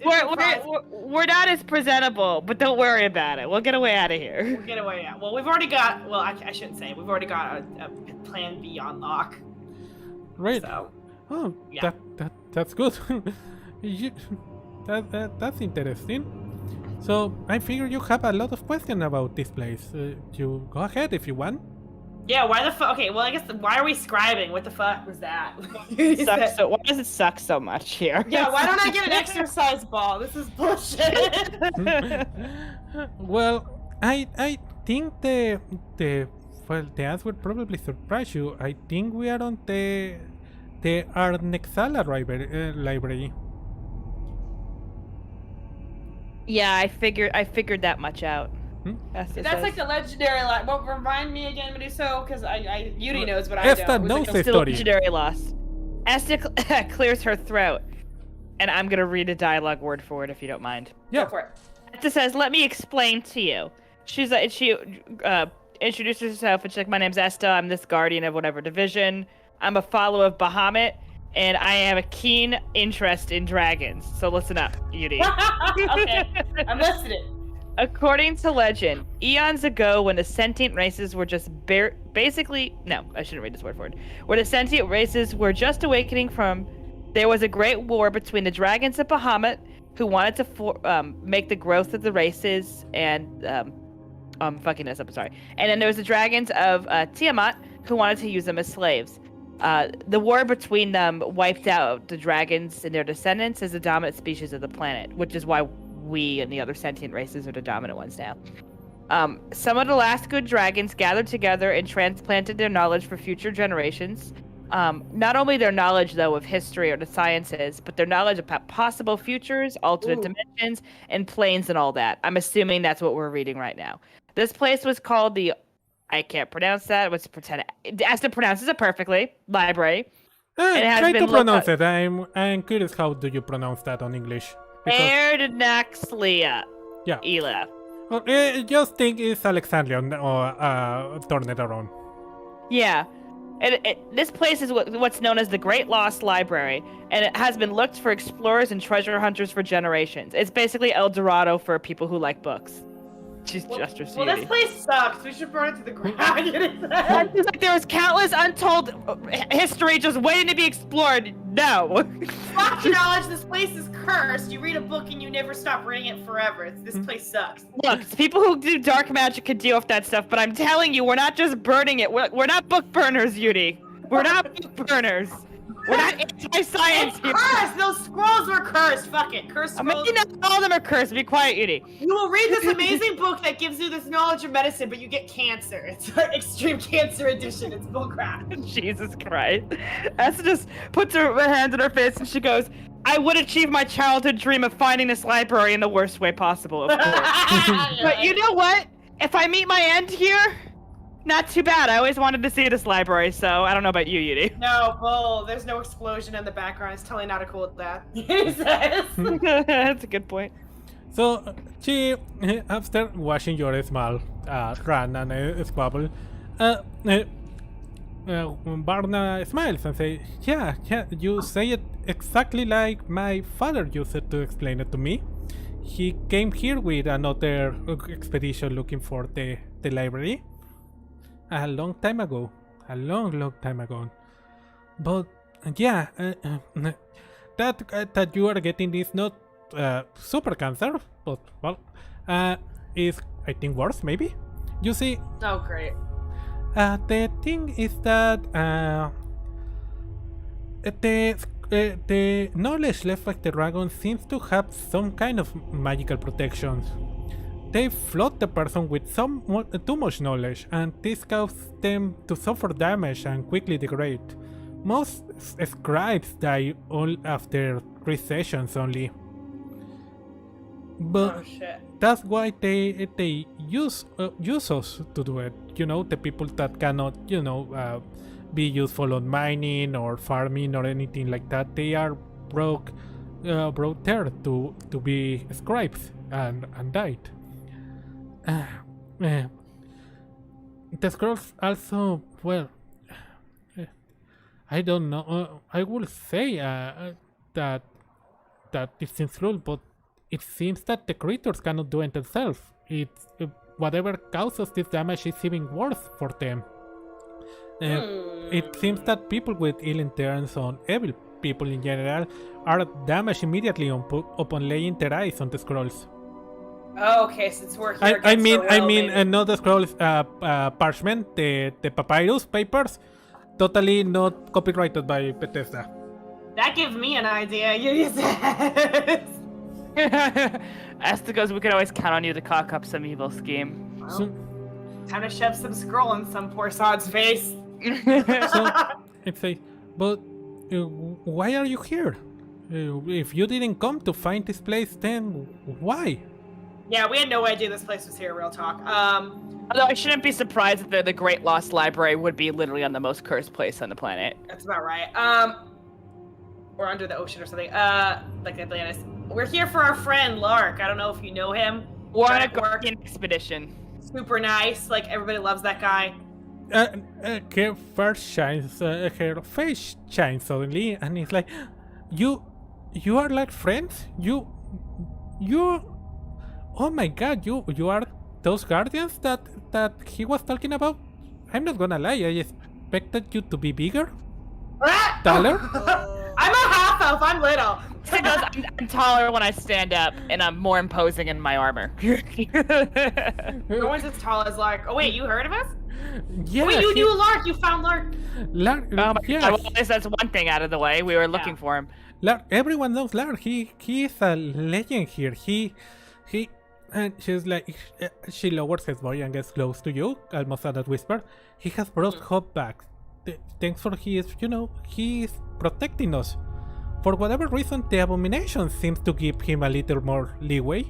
Look, we're not as presentable, but don't worry about it. We'll get away out of here. We'll get away. Yeah. Well, we've already got. Well, I shouldn't say. We've already got a plan B on lock. Right. So. Oh, Yeah. that's good. That's interesting. So I figure you have a lot of questions about this place. You go ahead if you want. Yeah. Why the fuck? Okay. Well, I guess why are we scribing? What the fuck was that? Why does it suck so much here? Yeah. Why don't I get an exercise ball? This is bullshit. Well, I think the answer would probably surprise you. I think we are on the the Arnexala library. Yeah, I figured that much out. That's like the legendary line. Well, remind me again, Meduso, because Yuri knows what I Esta don't. knows It was the like a- story. Legendary loss. Esther clears her throat, and I'm gonna read a dialogue word for word if you don't mind. Yeah. Go for it. Esther says, "Let me explain to you." She introduces herself, and she's like, "My name's Esther. I'm this guardian of whatever division. I'm a follower of Bahamut, and I have a keen interest in dragons. So listen up, Yudi." Okay, I'm listening. According to legend, eons ago, when the sentient races were just basically, no, I shouldn't read this word for word. Where the sentient races were just awakening from, there was a great war between the dragons of Bahamut, who wanted to make the growth of the races, and I'm fucking this up, I'm sorry. And then there was the dragons of Tiamat, who wanted to use them as slaves. The war between them wiped out the dragons and their descendants as the dominant species of the planet, which is why we and the other sentient races are the dominant ones now. Some of the last good dragons gathered together and transplanted their knowledge for future generations. Not only their knowledge, though, of history or the sciences, but their knowledge about possible futures, alternate dimensions, and planes and all that. I'm assuming that's what we're reading right now. This place was called the... I can't pronounce that. Let's pretend... Asta pronounces it perfectly. Library. It has Try been to pronounce it. I'm curious, how do you pronounce that on English? Erdnaxlia. Yeah. Ela. Well, just think it's Alexandrian or turn it around. Yeah. This place is what's known as the Great Lost Library, and it has been looked for explorers and treasure hunters for generations. It's basically El Dorado for people who like books. She's just her Well, this place sucks. We should burn it to the ground. It's like there was countless untold history just waiting to be explored. No. Fuck your knowledge. This place is cursed. You read a book and you never stop reading it forever. This place sucks. Look, people who do dark magic can deal with that stuff, but I'm telling you, we're not just burning it. We're not book burners, Yudi. We're not book burners. We're not anti-science It's here. cursed. Those scrolls were cursed. Fuck it. Cursed scrolls. Maybe not all of them are cursed. Be quiet, Yudi. You will read this amazing book that gives you this knowledge of medicine, but you get cancer. It's like Extreme Cancer Edition. It's bullcrap. Jesus Christ. Essa just puts her hand in her face and she goes, "I would achieve my childhood dream of finding this library in the worst way possible, of course." But you know what? If I meet my end here, not too bad. I always wanted to see this library, so I don't know about you, Yudi. No, bull. There's no explosion in the background. It's totally not a cool death. He says. That's a good point. So she, after watching your small run and squabble, Barna smiles and says, yeah, you say it exactly like my father used it to explain it to me. He came here with another expedition looking for the library a long time ago. A long time ago. But yeah, that you are getting this not super cancer, but well, is I think worse maybe. You see, Oh, great. the thing is that the knowledge left by the dragon seems to have some kind of magical protections. They flood the person with too much knowledge, and this causes them to suffer damage and quickly degrade. Most scribes die all after 3 sessions only. But Oh, shit. that's why they use us to do it. You know, the people that cannot, be useful on mining or farming or anything like that. They are brought there to be scribes and died. The scrolls also, well, I don't know. I will say that it seems cruel, but it seems that the creatures cannot do it themselves. It's whatever causes this damage is even worse for them. It seems that people with ill intents on evil people in general are damaged immediately upon laying their eyes on the scrolls. Oh, okay, so it's working. I mean, not the scrolls, parchment, the papyrus papers, totally not copyrighted by Bethesda. That gives me an idea. You says. Asta goes, we could always count on you to cock up some evil scheme. Well, time to shove some scroll in some poor sod's face. So, it's a, but why are you here? If you didn't come to find this place, then why? Yeah, we had no idea this place was here. Real talk. Although I shouldn't be surprised that the Great Lost Library would be literally on the most cursed place on the planet. That's about right. Or under the ocean or something. Like Atlantis. We're here for our friend Lark. I don't know if you know him. We're on a Guardian expedition. Super nice. Like everybody loves that guy. Her first shines, her face shines suddenly, and it's like, you are like friends. You. Oh my God! You are those guardians that he was talking about. I'm not gonna lie. I expected you to be bigger, taller. I'm a half elf. I'm little. Because I'm taller when I stand up, and I'm more imposing in my armor. No one's as tall as Lark. Oh wait, you heard of us? Yeah. Wait, you knew Lark. You found Lark. Lark. Oh my Yeah. God, well, at least that's one thing out of the way. We were looking for him. Lark. Everyone knows Lark. He is a legend here. He. And she's like, she lowers his voice and gets close to you, almost at that whisper. He has brought hope back. Thanks for he is protecting us. For whatever reason, the abomination seems to give him a little more leeway,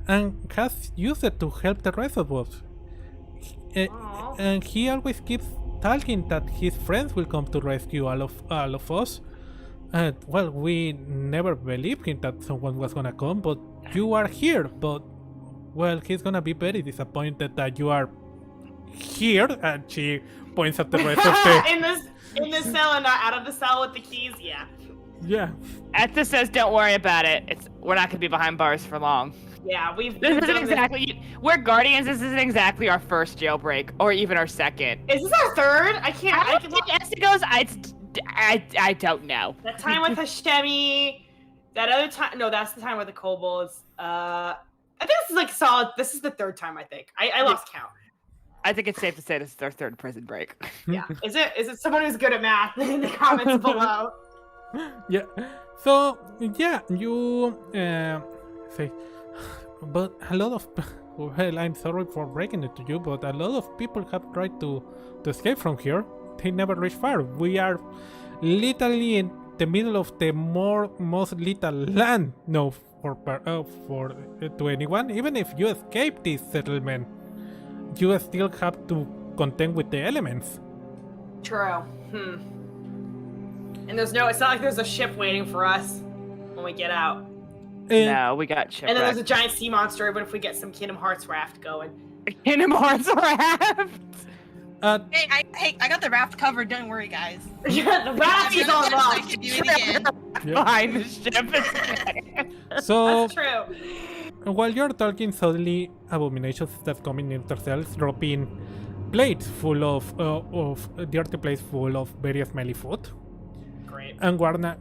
and has used it to help the rest of us. And he always keeps talking that his friends will come to rescue all of us. And well, we never believed him that someone was gonna come, but you are here. But well, he's gonna be very disappointed that you are here. And she points at the rest of the in this cell and not out of the cell with the keys. Yeah. yeah. Esta says, "Don't worry about it. We're not gonna be behind bars for long." Yeah, we've This isn't done exactly. We're guardians. This isn't exactly our first jailbreak, or even our second. Is this our third? I can't. I don't think Esta goes. I don't know. That time with Hashemi, that other time. No, that's the time with the kobolds. I think this is like solid. This is the third time. I think I lost count. I think it's safe to say this is our third prison break. Yeah. Is it someone who's good at math in the comments below? Yeah. So yeah, you say, but a lot of well, I'm sorry for breaking it to you, but a lot of people have tried to escape from here. They never reach far. We are literally in the middle of the most lethal land. No, for to anyone. Even if you escape this settlement, you still have to contend with the elements. True. And it's not like there's a ship waiting for us when we get out. No, we got shipwrecked. And then there's a giant sea monster, even if we get some Kingdom Hearts raft going. Kingdom Hearts raft. Hey, I got the raft covered. Don't worry, guys. Yeah, the raft is on I lock. can do it again. Behind the ship. So That's true. while you're talking, suddenly abominations start coming into cells, dropping plates full of dirty plates full of very smelly food. Great. And Warna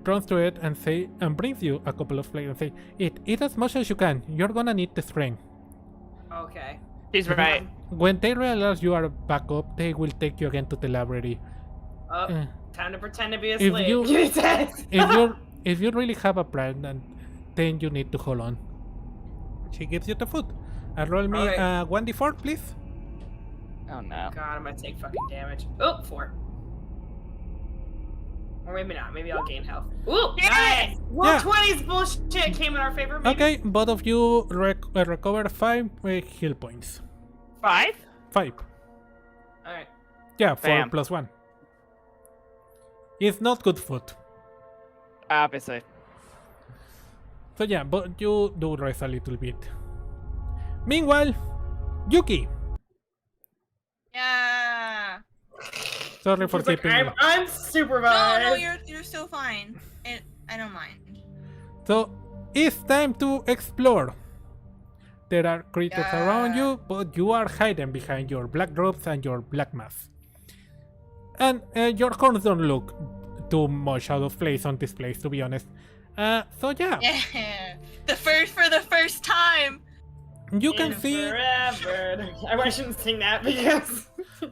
runs to it and brings you a couple of plates and say, eat as much as you can. You're gonna need the strength. Okay. She's right. When they realize you are back up, they will take you again to the library. Time to pretend to be If asleep. you- He says. If you really have a plan, then you need to hold on. She gives you the food. Roll me Alright. 1d4, please. Oh no. God, I'm gonna take fucking damage. Oh, 4. Or maybe not. Maybe I'll gain health. Ooh, nice! Roll Yeah. 20's bullshit came in our favor. Maybe. Okay, both of you recover 5 heal points. 5? 5. Alright. Yeah, 4 Bam. plus 1. It's not good food. Obviously. So yeah, but you do rest a little bit. Meanwhile, Yuki. Yeah. Sorry for She's like, keeping you. I'm unsupervised. No, you're so fine. I don't mind. So it's time to explore. There are creatures around you, but you are hidden behind your black robes and your black mask. And your horns don't look too much out of place on this place, to be honest. So yeah, Yeah. For the first time. you can In see forever. I shouldn't sing that because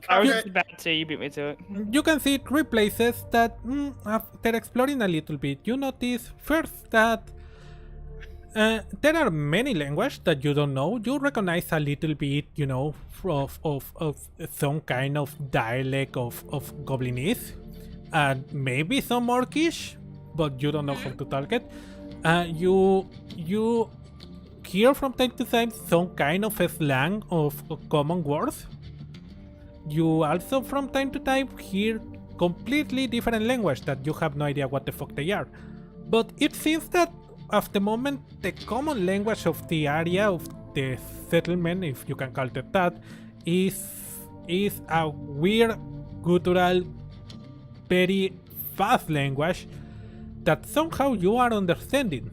I was just about to. You beat me to it. 3 places that after exploring a little bit, you notice first that there are many languages that you don't know. You recognize a little bit, you know, of some kind of dialect of Goblinese. and maybe some Orcish, but you don't know how to talk it. You hear from time to time some kind of a slang of common words. You also from time to time hear completely different language that you have no idea what the fuck they are. But it seems that at the moment the common language of the area of the settlement, if you can call it that, is a weird, guttural, very fast language that somehow you are understanding.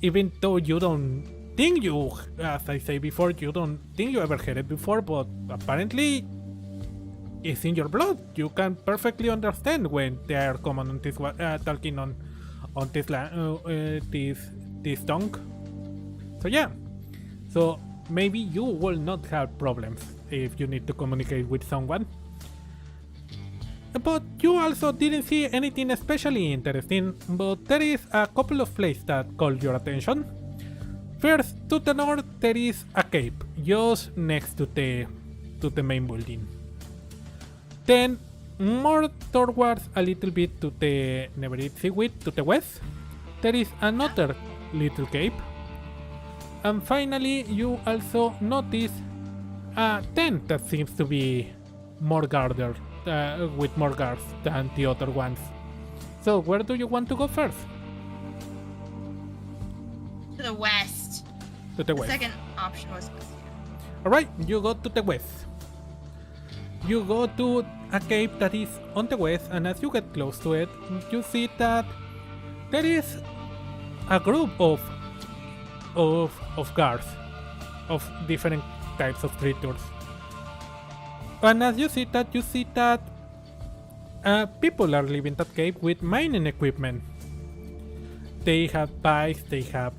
Even though you don't think you, as I say before, you don't think you ever heard it before, but apparently it's in your blood. You can perfectly understand when they are common on this talking on this tongue. So yeah, so maybe you will not have problems if you need to communicate with someone. But you also didn't see anything especially interesting, but there is a couple of places that call your attention. First, to the north there is a cave, just next to the main building. Then, more towards a little bit to the Neveritsewit, to the west, there is another little cave. And finally, you also notice a tent that seems to be more guarded, with more guards than the other ones. So, where do you want to go first? To the west. To the west. The second option was west. Alright, you go to the west. You go to a cave that is on the west, and as you get close to it, you see that there is a group of guards of different types of creatures. And as you see that people are leaving that cave with mining equipment. They have bikes, they have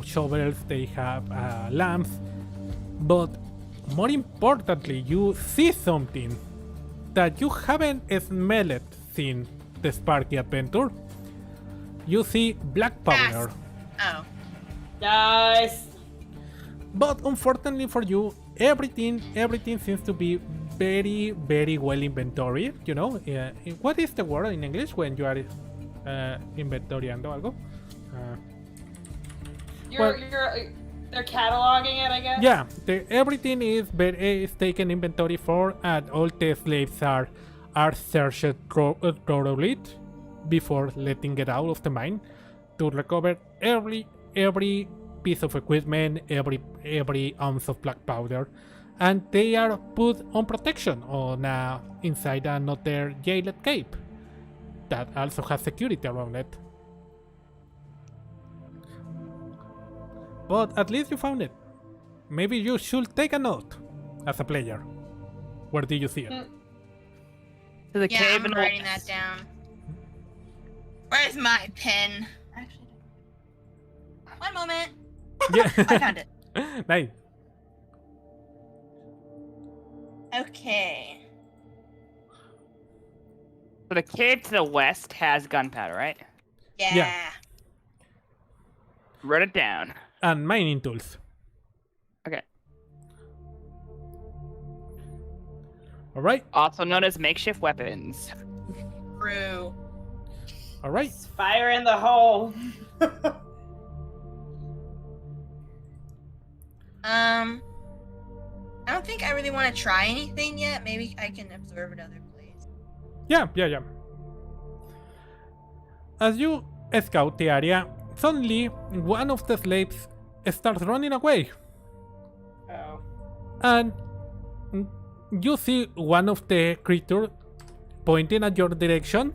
shovels, they have lamps, but more importantly, you see something that you haven't smelled since the Sparky adventure. You see black powder. Oh. Nice. But unfortunately for you, everything seems to be very, very well inventory. What is the word in English when you are inventoriando algo? They're cataloging it, I guess. Yeah, everything is taken inventory for, and all the slaves are searched thoroughly before letting it out of the mine to recover every piece of equipment, every ounce of black powder, and they are put on protection on inside another jailed cave that also has security around it. But at least you found it. Maybe you should take a note as a player. Where did you see it? To the Yeah, cave I'm in the writing west. that down. Where's my pen? Actually, one moment. Yeah. I found it. Nice. Okay. So the cave to the west has gunpowder, right? Yeah. Wrote it down. And mining tools. Okay. Alright. Also known as makeshift weapons. True. Alright. Fire in the hole. I don't think I really want to try anything yet. Maybe I can absorb another place. Yeah. As you scout the area, suddenly one of the slaves starts running away. Oh. And you see one of the creatures pointing at your direction,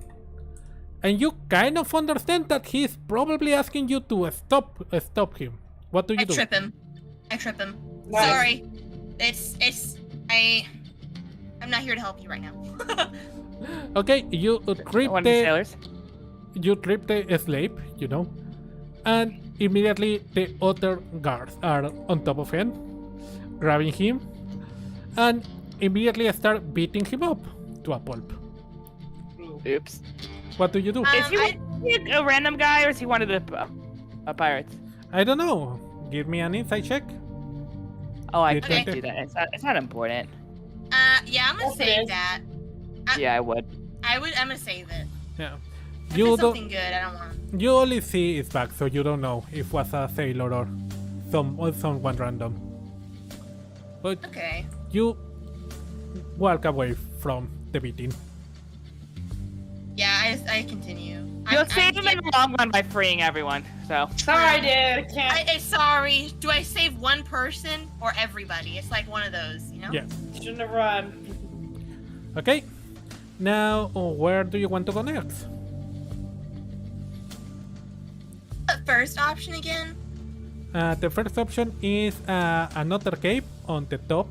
and you kind of understand that he's probably asking you to stop him. What do you do? I trip him. Nice. Sorry. I'm not here to help you right now. Okay, you trip One of the sailors. the slave, and immediately the other guards are on top of him, grabbing him, and immediately start beating him up to a pulp. Oops. What do you do? Is he a random guy or is he one of the pirates? I don't know. Give me an insight check. Oh, I You can't take do that. It's not important. Yeah, I'm gonna Yes, it save is. that. Yeah, I would. I'm gonna save it. Yeah. If You it's don't. something good, I don't want. You only see his back, so you don't know if it was a sailor or someone random. But Okay. you walk away from the meeting. Yeah, I continue. You'll save him in the long run by freeing everyone. So Sorry, dude. I can't. Sorry. Do I save one person or everybody? It's like one of those, you know? Yeah. Shouldn't have run. Okay. Now, where do you want to go next? The first option again? The first option is another cave on the top,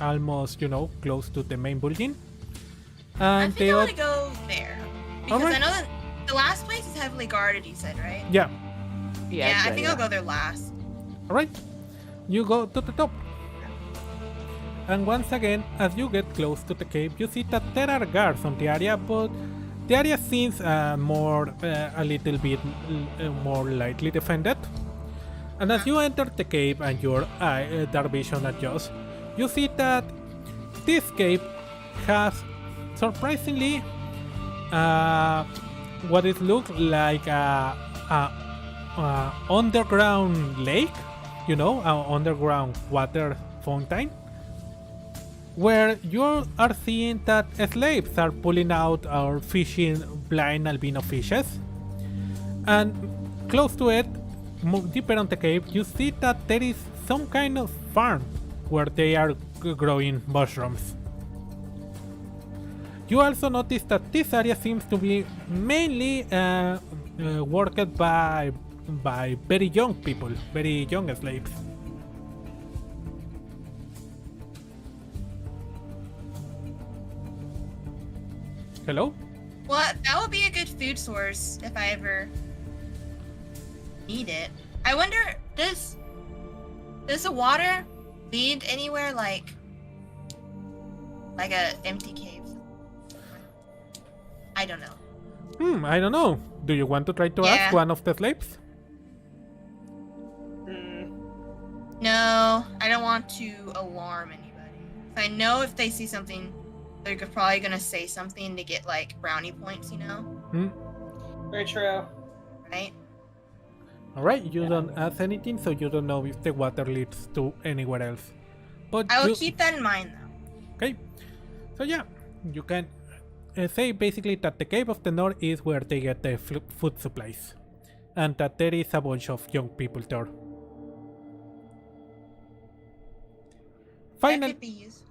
almost, close to the main building. I And think I want to go there. Because Alright. I know that the last place is heavily guarded, you said, right? yeah, Yeah, I think I'll go there last. alright. You go to the top. And once again, as you get close to the cave, you see that there are guards on the area, but the area seems a little bit more lightly defended. And as you enter the cave and your dark vision adjusts, you see that this cave has surprisingly what it looks like a underground lake, an underground water fountain, where you are seeing that slaves are pulling out or fishing blind albino fishes. And close to it, deeper on the cave, you see that there is some kind of farm where they are growing mushrooms. You also notice that this area seems to be mainly worked by very young people, very young slaves. Hello? Well, that would be a good food source if I ever need it. I wonder, does the water lead anywhere like a empty cave? I don't know. I don't know. Do you want to try to ask one of the slaves? No, I don't want to alarm anybody. I know if they see something, they're probably gonna say something to get like brownie points, Very true. right? Alright, you don't ask anything, so you don't know if the water leads to anywhere else. But I will keep that in mind though. Okay, so yeah, you can say basically that the Cave of the North is where they get the food supplies, and that there is a bunch of young people there. That Final. could be useful.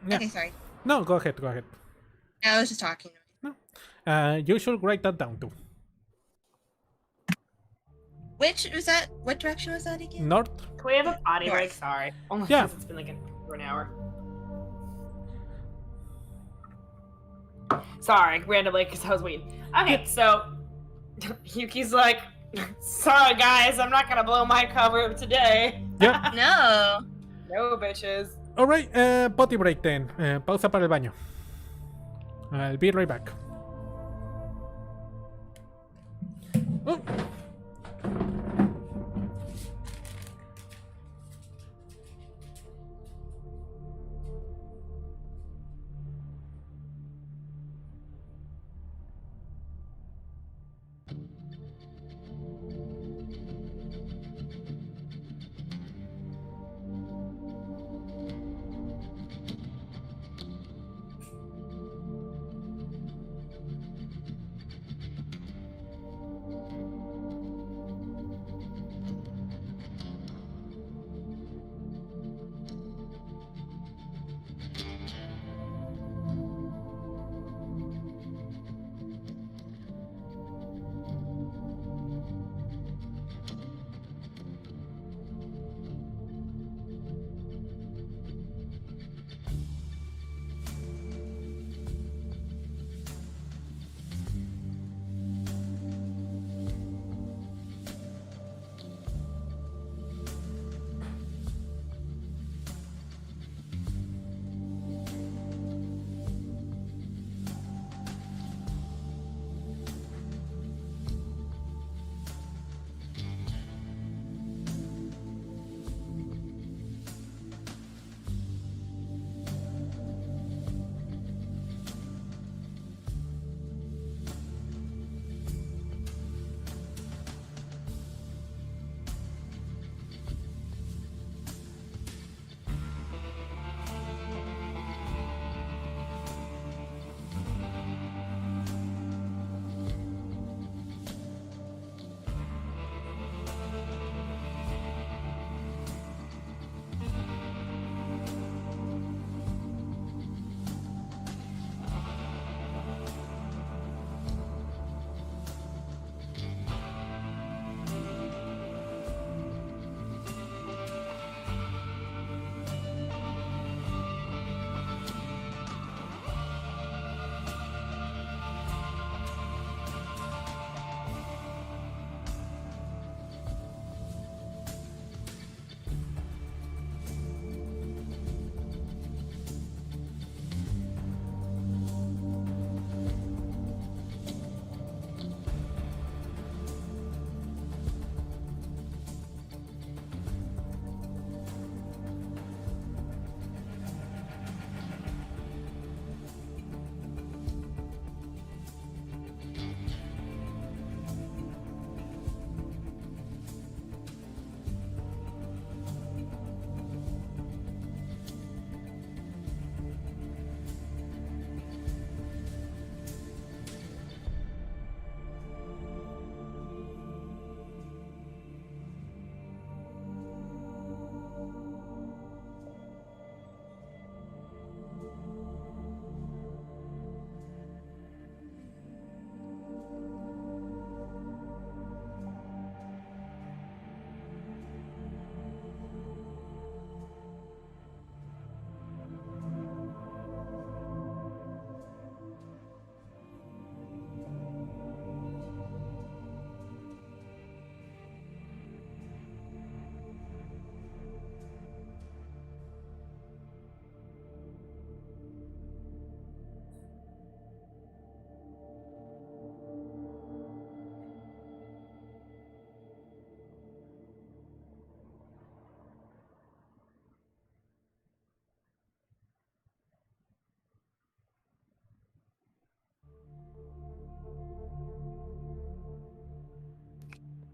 Yeah. Okay, sorry. No, go ahead. I was just talking. You should write that down too. Which was that? What direction was that again? North. Can we have a potty North. break? Sorry. Only Yeah. because it's been like over an hour. Sorry, randomly, because I was waiting. Okay, so Yuki's like, sorry guys, I'm not gonna blow my cover today. Yeah. No. No, bitches. Alright, potty break then. Pausa para el baño. I'll be right back. Oh.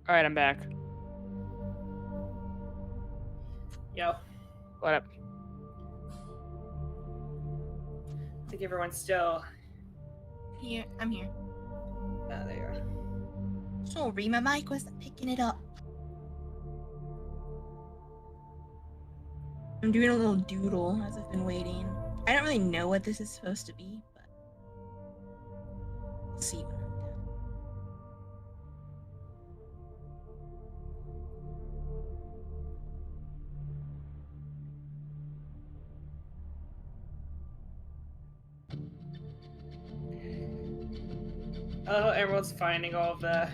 All right, I'm back. Yo, What up? I think everyone's still. Here, I'm here. Oh, there you are. Sorry, my mic wasn't picking it up. I'm doing a little doodle as I've been waiting. I don't really know what this is supposed to be, but we'll see when I'm done. Oh, everyone's finding all of the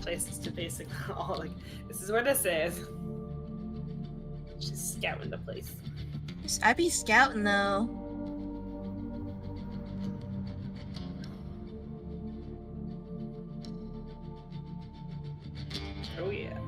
places to basically all like. This is where this is. Just scouting the place. I'd be scouting though. Oh yeah.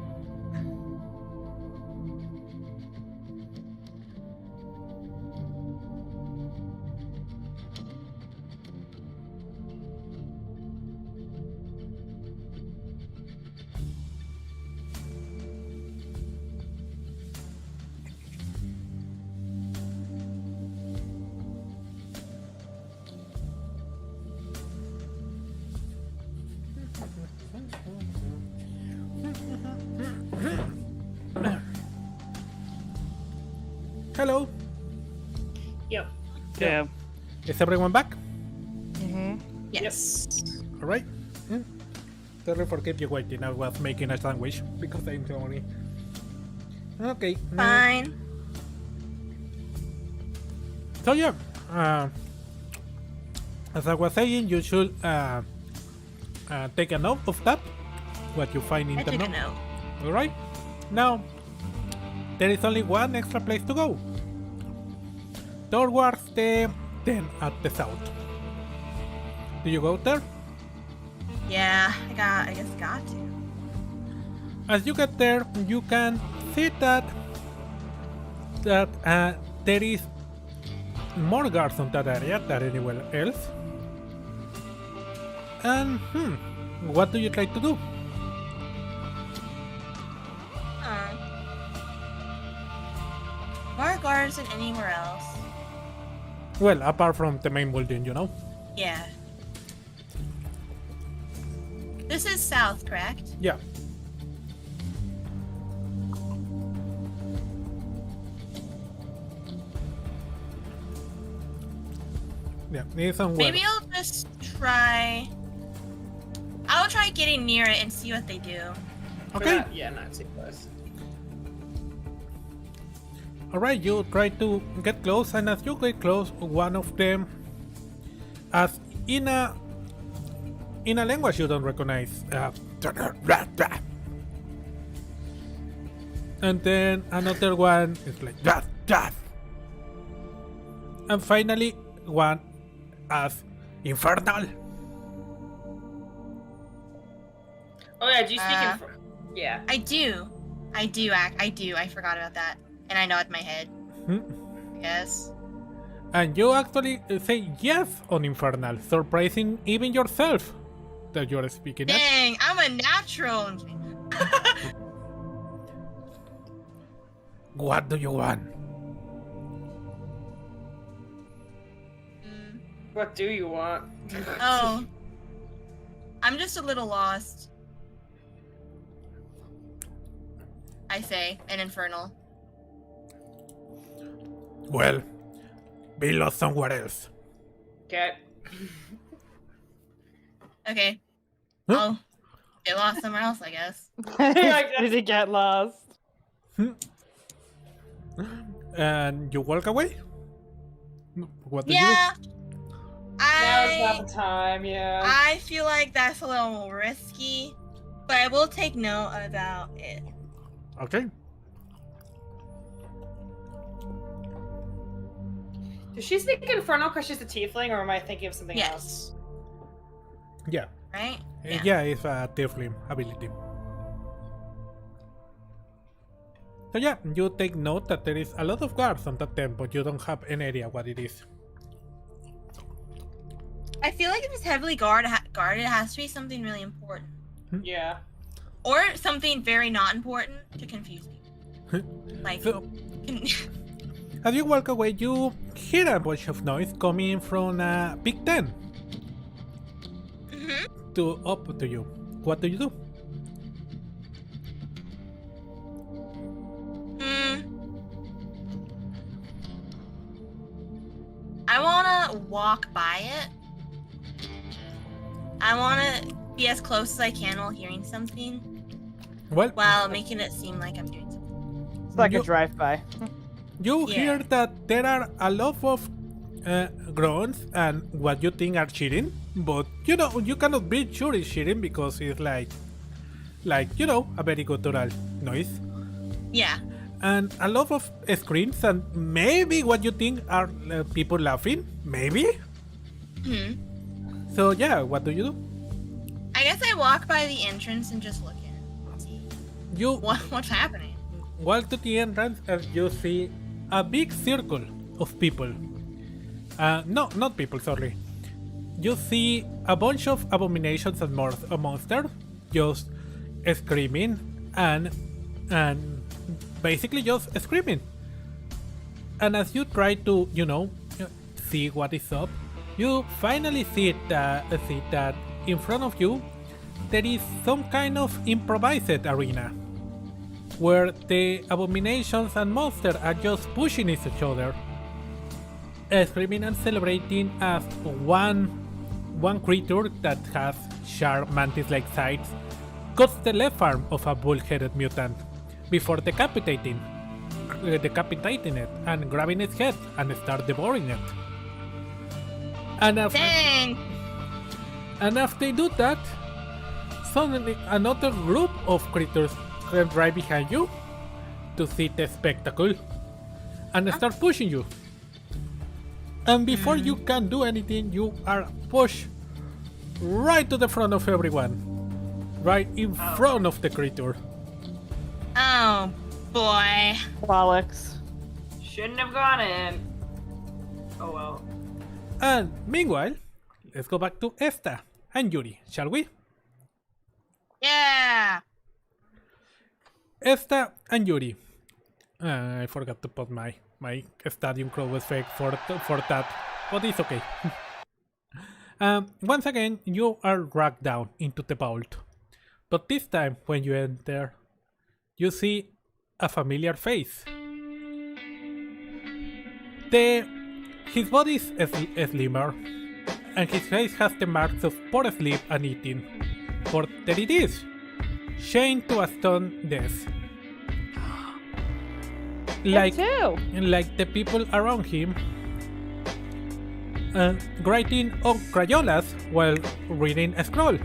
Hello. Yep. Yeah. Is everyone back? Mm-hmm. Yes. All right. Sorry for keep you waiting. I was making a sandwich because I'm sorry. Okay. Fine. So yeah, as I was saying, you should take a note of that. What you find in I the took a note. note. All right. Now there is only one extra place to go. Towards the den at the south. Do you go there? Yeah, I guess got to. As you get there, you can see that there is more guards on that area than anywhere else. And what do you try to do? More guards than anywhere else. Well, apart from the main building, you know. Yeah. This is south, correct? Yeah. Yeah, it's somewhere. Maybe I'll just try. I'll try getting near it and see what they do. Okay. Yeah, not too close. Alright, you try to get close, and as you get close, one of them, as in a language you don't recognize, and then another one is like and finally one as infernal. Oh yeah, do you speak Uh, in? Yeah. I do. I forgot about that. And I nod my head. Yes. And you actually say yes on infernal, surprising even yourself that you're speaking it. Dang, I'm a natural. What do you want? What do you want? Oh. I'm just a little lost. I say, an infernal. Well, be lost somewhere else. Okay. Okay. Huh? I'll get lost somewhere else, I guess. Did he get lost? And you walk away? What do Yeah. Now's not the time. Yeah. I feel like that's a little risky, but I will take note about it. you do? Okay. Does she speak Infernal because she's a tiefling, or am I thinking of something Yes. else? Yeah. Right? Yeah, it's a tiefling ability. So yeah, you take note that there is a lot of guards on that temple. You don't have any idea what it is. I feel like if it's heavily guarded, it has to be something really important. Yeah. Or something very not important to confuse people. Like, So, as you walk away, you hear a bunch of noise coming from a big tent up to you. What do you do? I wanna walk by it. I wanna be as close as I can while hearing something, Well, while making it seem like I'm doing something. It's like You- a drive-by. you Yeah. hear that there are a lot of groans and what you think are cheating, but you know you cannot be sure it's cheating because it's like a very guttural noise. Yeah. And a lot of screams and maybe what you think are people laughing, maybe. So yeah, what do you do? I guess I walk by the entrance and just look in and see You what's happening. walk to the entrance and you see a big circle of people. No, not people, sorry. You see a bunch of abominations and monsters just screaming and basically just screaming. And as you try to, see what is up, you finally see that in front of you there is some kind of improvised arena where the abominations and monsters are just pushing each other, screaming and celebrating as one creature that has sharp mantis-like sides cuts the left arm of a bull-headed mutant before decapitating it and grabbing its head and start devouring it. And Dang! after they do that, suddenly another group of creatures come right behind you to see the spectacle and start pushing you. And before you can do anything, you are pushed right to the front of everyone. Right in front of the creature. Oh boy. Bollocks. Shouldn't have gone in. Oh well. And meanwhile, let's go back to Esta and Yuri, shall we? Yeah. Esta and Yuri. I forgot to put my stadium crow effect for that, but it's okay. Once again, you are dragged down into the vault. But this time, when you enter, you see a familiar face. His body is slimmer, and his face has the marks of poor sleep and eating. But there it is, chained to a stone desk. Like the people around him, writing on Crayolas while reading a scroll.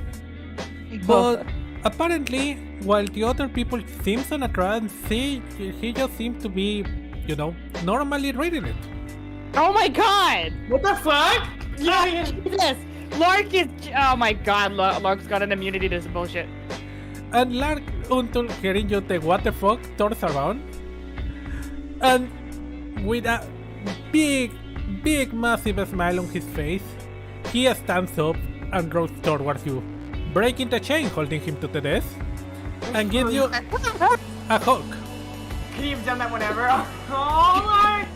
But apparently, while the other people seems on a trance, he just seems to be, normally reading it. Oh my god! What the fuck? Yeah, Jesus! Lark is. Oh my god, Lark's got an immunity to this bullshit. And Lark, until hearing you the what the fuck, turns around. And with a big, massive smile on his face, he stands up and rows towards you, breaking the chain holding him to the desk, and gives you a hug. Could you have done that whenever? Oh Lord!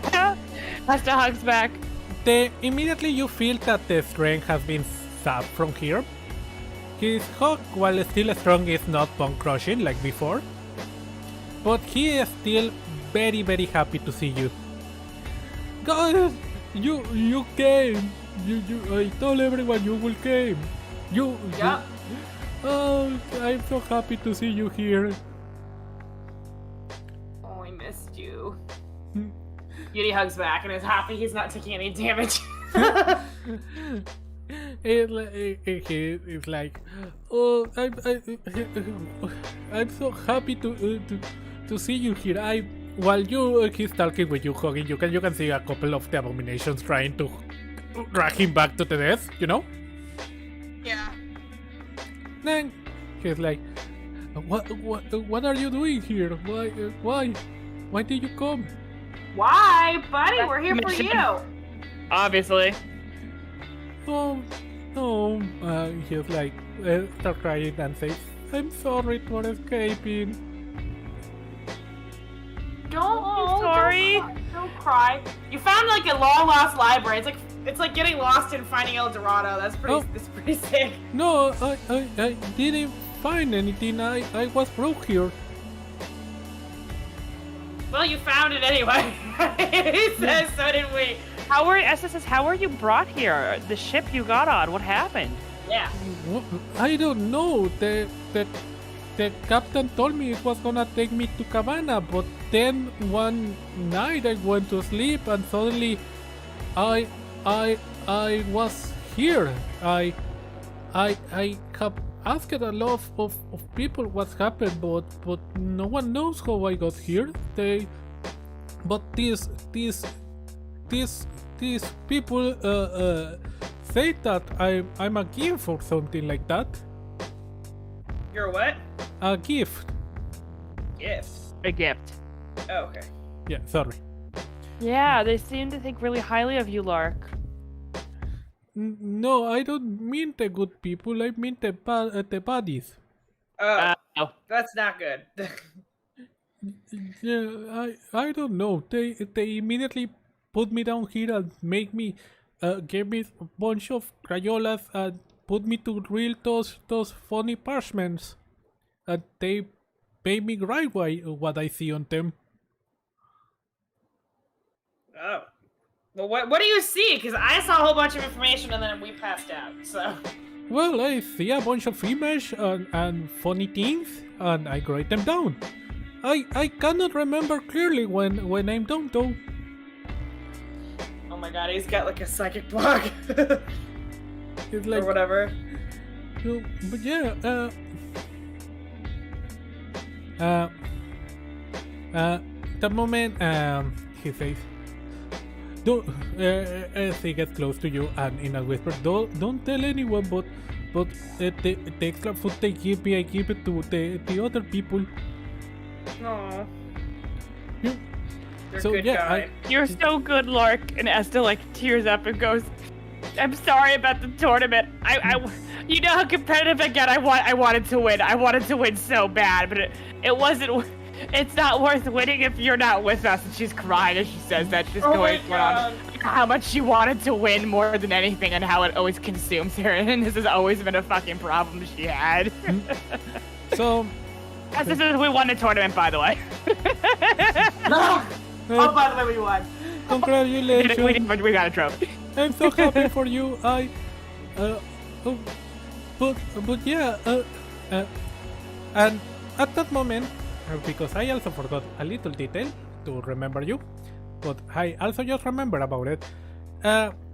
Asta hugs back. Immediately you feel that the strength has been sapped from here. His hug, while still strong, is not bone crushing like before, but he is still very, very happy to see you. Guys, you came. I told everyone you will came. Yep. Oh, I'm so happy to see you here. Oh, I missed you. Yuri hugs back and is happy he's not taking any damage. It's like, oh, I'm so happy to see you here. While he's talking with you, hugging you can see a couple of the abominations trying to drag him back to the desk, Yeah. Then he's like, what are you doing here? Why did you come? Why, buddy? We're here for Mission. you. Obviously. Oh, Oh, he's like, start crying and says, I'm sorry for escaping. Sorry. Don't cry. You found like a long lost library. It's like getting lost and finding El Dorado. That's pretty sick. No, I didn't find anything. I was broke here. Well, you found it anyway. He says, so did we. How were you brought here? The ship you got on, what happened? Yeah. I don't know. The captain told me it was gonna take me to Cabana, but then one night I went to sleep and suddenly I was here. I have asked a lot of people what's happened, but no one knows how I got here. But these people say that I'm a gift or something like that. You're what? A gift. Gift. A gift. Oh, okay. Yeah, sorry. Yeah, they seem to think really highly of you, Lark. No, I don't mean the good people. I mean the baddies. Oh, Oh. that's not good. Yeah, I don't know. They immediately put me down here and make me gave me a bunch of Crayolas and put me to read those funny parchments. And they made me write what I see on them. Oh. Well, what do you see? Because I saw a whole bunch of information and then we passed out, so... Well, I see a bunch of images and funny things, and I write them down. I cannot remember clearly when I'm done, though. Oh my god, he's got like a psychic block. It's like, or whatever. So, but yeah, the moment he says, "Don't," as he gets close to you and in a whisper, "Don't tell anyone, but the extra food they give me, I give it to the other people." Aww. Yeah. You're So, a good yeah, guy. You're so good, Lark. And Esther like tears up and goes, I'm sorry about the tournament. You know how competitive I get. I wanted to win. I wanted to win so bad, but it wasn't. It's not worth winning if you're not with us. And she's crying as she says that. She's going on how much she wanted to win more than anything, and how it always consumes her. And this has always been a fucking problem she had. So, We won the tournament, by the way. Oh, by the way, we won. congratulations! We got a trophy. I'm so happy for you. But yeah, and at that moment, because I also forgot a little detail to remember you, but I also just remember about it.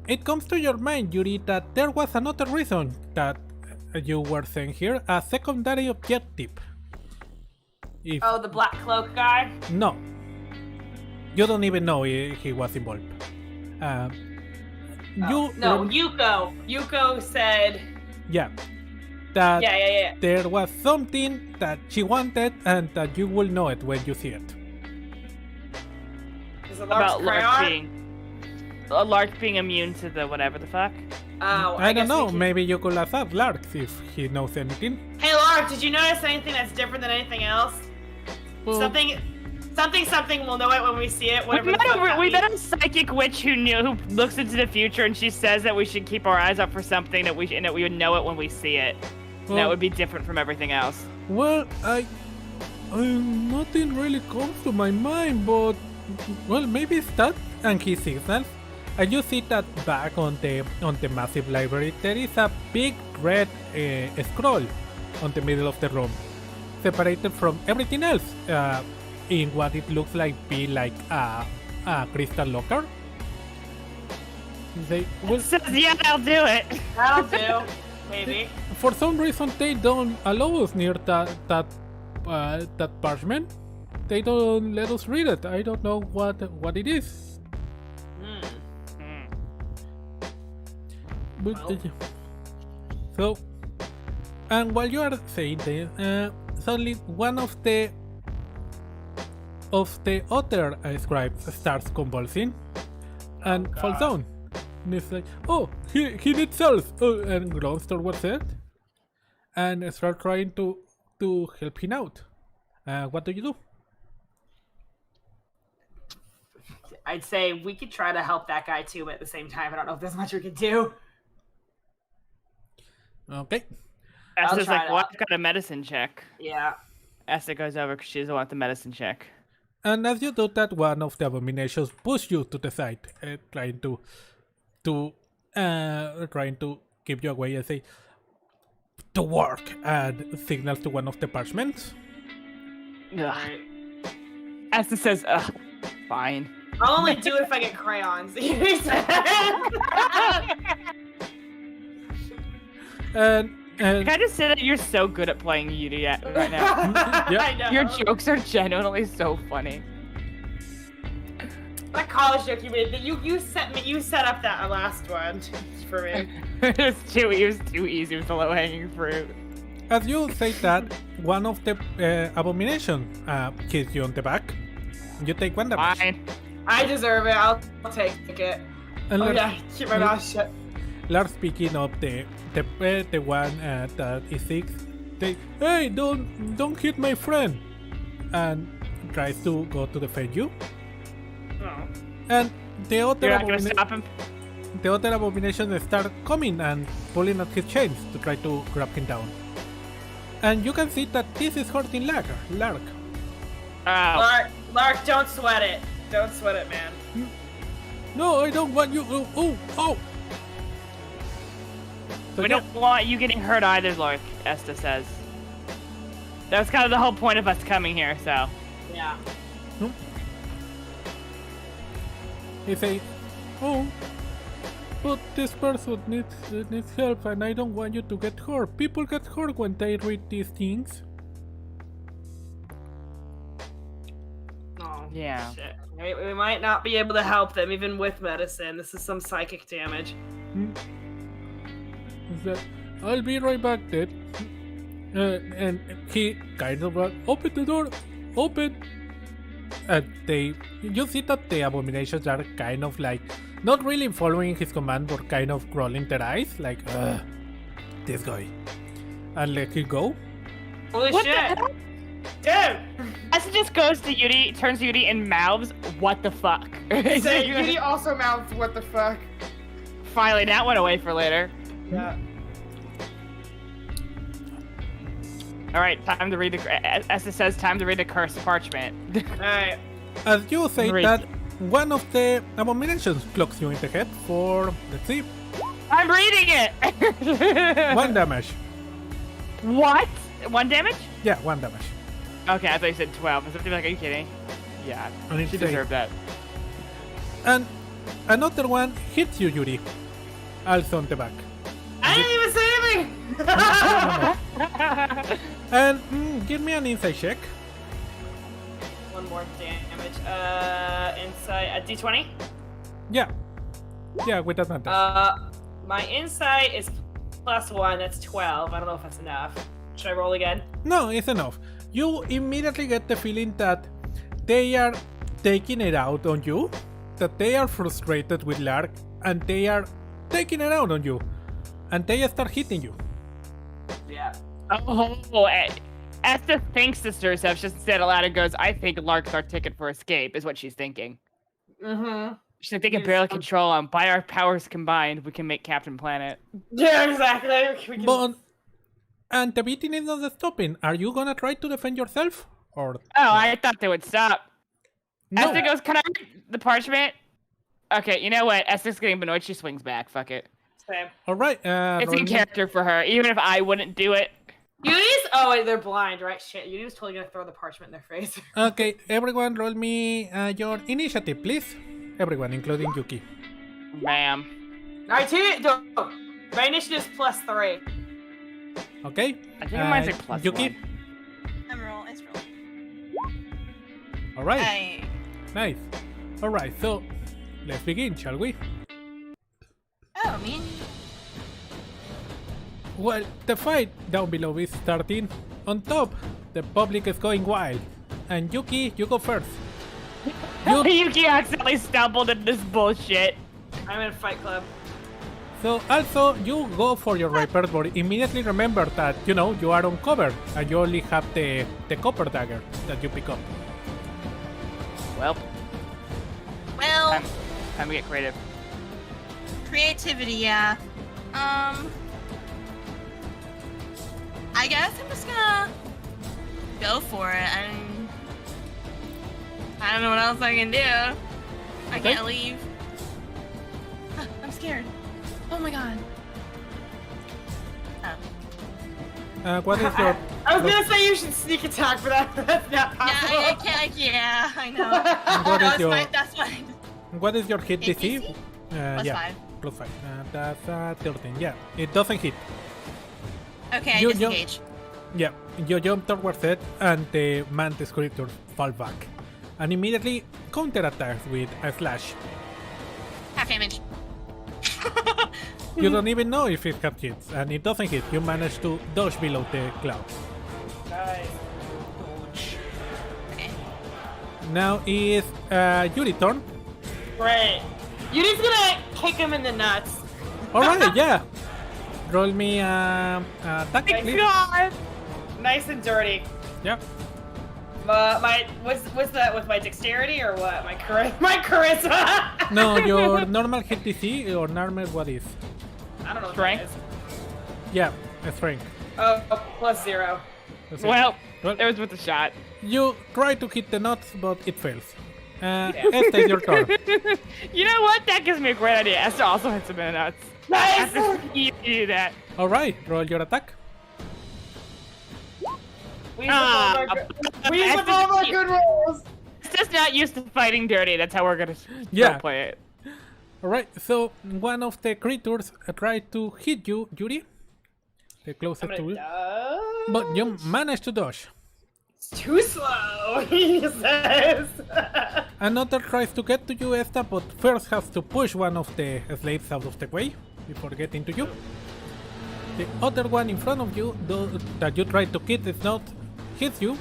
It comes to your mind, Yuri, that there was another reason that you were sent here, a secondary objective. Oh, the black cloak guy? No, you don't even know he was involved. Yuko said... Yeah. That Yeah. there was something that she wanted and that you will know it when you see it. Is it Lark's About Lark crayon? Lark being immune to the whatever the fuck. Oh, I don't guess know, we can- maybe you could ask Lark if he knows anything. Hey, Lark, did you notice anything that's different than anything else? Well, Something, we'll know it when we see it. We Whatever the fuck that met means. a psychic witch who looks into the future, and she says that we should keep our eyes out for something and that we would know it when we see it. well, That would be different from everything else. Well, nothing really comes to my mind, but well, maybe it's that and his signals. And you see that back on the massive library, there is a big red scroll on the middle of the room, separated from everything else. In what it looks like be like a crystal locker. They will, Says, yeah, I'll do it. That'll do. Maybe. for some reason they don't allow us near that parchment. They don't let us read it. I don't know what it is. But, so, and while you are saying this, suddenly one of the other scribes starts convulsing and falls down. And it's like, oh, he needs cells. Oh, and grows towards it. And start trying to help him out. What do you do? I'd say we could try to help that guy too, but at the same time, I don't know if there's much we could do. Okay. Esther's try like, it well, out. I've got a medicine check. Yeah. Esther goes over because she doesn't want the medicine check. And as you do that, one of the abominations push you to the side, trying to keep you away and say, to work, and signals to one of the parchments. Ugh. Alright. Esther says, ugh, fine. I'll only do it if I get crayons. And Can I just say that you're so good at playing Yuri right now? yeah. I know. Your jokes are genuinely so funny. That college joke you made, you set up that last one for me. It was too easy with the low-hanging fruit. As you say that, one of the abomination hits you on the back. You take 1 damage. Fine. I deserve it. I'll take it. And Oh Lars, yeah, keep my mouth shut. Lars picking up the one that is 6. Say, hey, don't hit my friend, and tries to go to defend you. Oh. And the other You're not gonna stop him? the other abominations start coming and pulling at his chains to try to grab him down. And you can see that this is hurting Lark. Oh. Lark, don't sweat it. Don't sweat it, man. No, I don't want you. Oh. So We yeah, don't want you getting hurt either, Lark, Esta says. That was kind of the whole point of us coming here, so. Yeah. he say, oh, but this person needs help, and I don't want you to get hurt. People get hurt when they read these things. Oh, Yeah. shit. We might not be able to help them even with medicine. This is some psychic damage. Is that I'll be right back, Dad. And he kind of open the door, open. And you see that the abominations are kind of like not really following his command, but kind of rolling their eyes, like, this guy, and let him go. Holy What the shit! hell? Dude! Esta just goes to Yuri, turns to Yuri, and mouths, what the fuck? Say, Yuri also mounts what the fuck. Filing that one away for later. Yeah. Alright, time to read the. Esta says, time to read the cursed parchment. Alright. As you say Great. that, one of the abominations clocks you in the head for, let's see, I'm reading it! 1 damage. What? 1 damage? Yeah, 1 damage. Okay, I thought you said 12. I was like, are you kidding? Yeah, And it's she safe. deserved that. And another one hits you, Yuri, also on the back. I didn't even say anything! And give me an insight check. One more damage. Insight. D20? Yeah, with advantage. My insight is +1. That's 12. I don't know if that's enough. Should I roll again? No, it's enough. You immediately get the feeling that they are taking it out on you, that they are frustrated with Lark, and they are taking it out on you, and they start hitting you. Yeah. Oh, Esta thinks this to herself. She just said aloud and goes, I think Lark's our ticket for escape, is what she's thinking. Mm-hmm. She's like, they can barely control him. By our powers combined, we can make Captain Planet. Yeah, exactly. We can... But and the beating is not stopping. Are you gonna try to defend yourself, or? Oh, I thought they would stop. No. Esta goes, can I read the parchment? Okay, you know what? Esta's getting annoyed. She swings back. Fuck it. Same. All right. It's roll in me- character for her, even if I wouldn't do it. Yudi's... Oh, wait, they're blind, right? Shit, Yudi's totally gonna throw the parchment in their face. Okay, everyone, roll me your initiative, please. Everyone, including Yuki. Bam. Alright, my initiative's +3. Okay. I think mine's like plus Yuki. 1. It's roll. All right. Hey. Nice. All right. So let's begin, shall we? Oh, man. Well, the fight down below is starting. On top, the public is going wild. And Yuki, you go first. You, Yuki accidentally stumbled into this bullshit. I'm in Fight Club. So also you go for your repair, but immediately remember that you are on cover and you only have the copper dagger that you pick up. Well, Well, time to get creative. creativity, yeah. I guess I'm just gonna go for it. I don't know what else I can do. I Okay. can't leave. I'm scared. Oh my god. Oh. What is your I was gonna say you should sneak attack, but that's not possible. Yeah, I can't. Yeah, I know. What is That's your fine. That's fine. what is your hit Hit DC? DC? Yeah, +5. +5. That's 13. Yeah, it doesn't hit. Okay, I You- disengage. Yeah, you jump towards it, and the mantis creature fall back, and immediately counterattacks with a slash. Half damage. You don't even know if it hits, and it doesn't hit. You manage to dodge below the cloud. Nice. Okay. Now is Yuri's turn. Great. Yuri's gonna kick him in the nuts. Alright, yeah. Roll me attack, Thank please. God. Nice and dirty. Yeah. What's that with my dexterity or what? My charisma. No, your normal hit DC or normal what is? I don't know. What Strength? that is. Yeah, a strength. Oh, +0. That's it. Well, Well, it was with a shot. you try to hit the nuts, but it fails. Este, your turn. You know what? That gives me a great idea. Esther also hits him in the nuts. Nice. You do that. Alright, roll your attack. We use up all of our good rolls. It's just not used to fighting dirty. That's how we're gonna Yeah. play it. Alright, so one of the creatures tried to hit you, Yuri. The I'm closest to gonna you. dodge. But you managed to dodge. It's too slow, he says. Another tries to get to you, Esta, but first has to push one of the slaves out of the way before getting to you. The other one in front of you, that you tried to hit, is not hits you,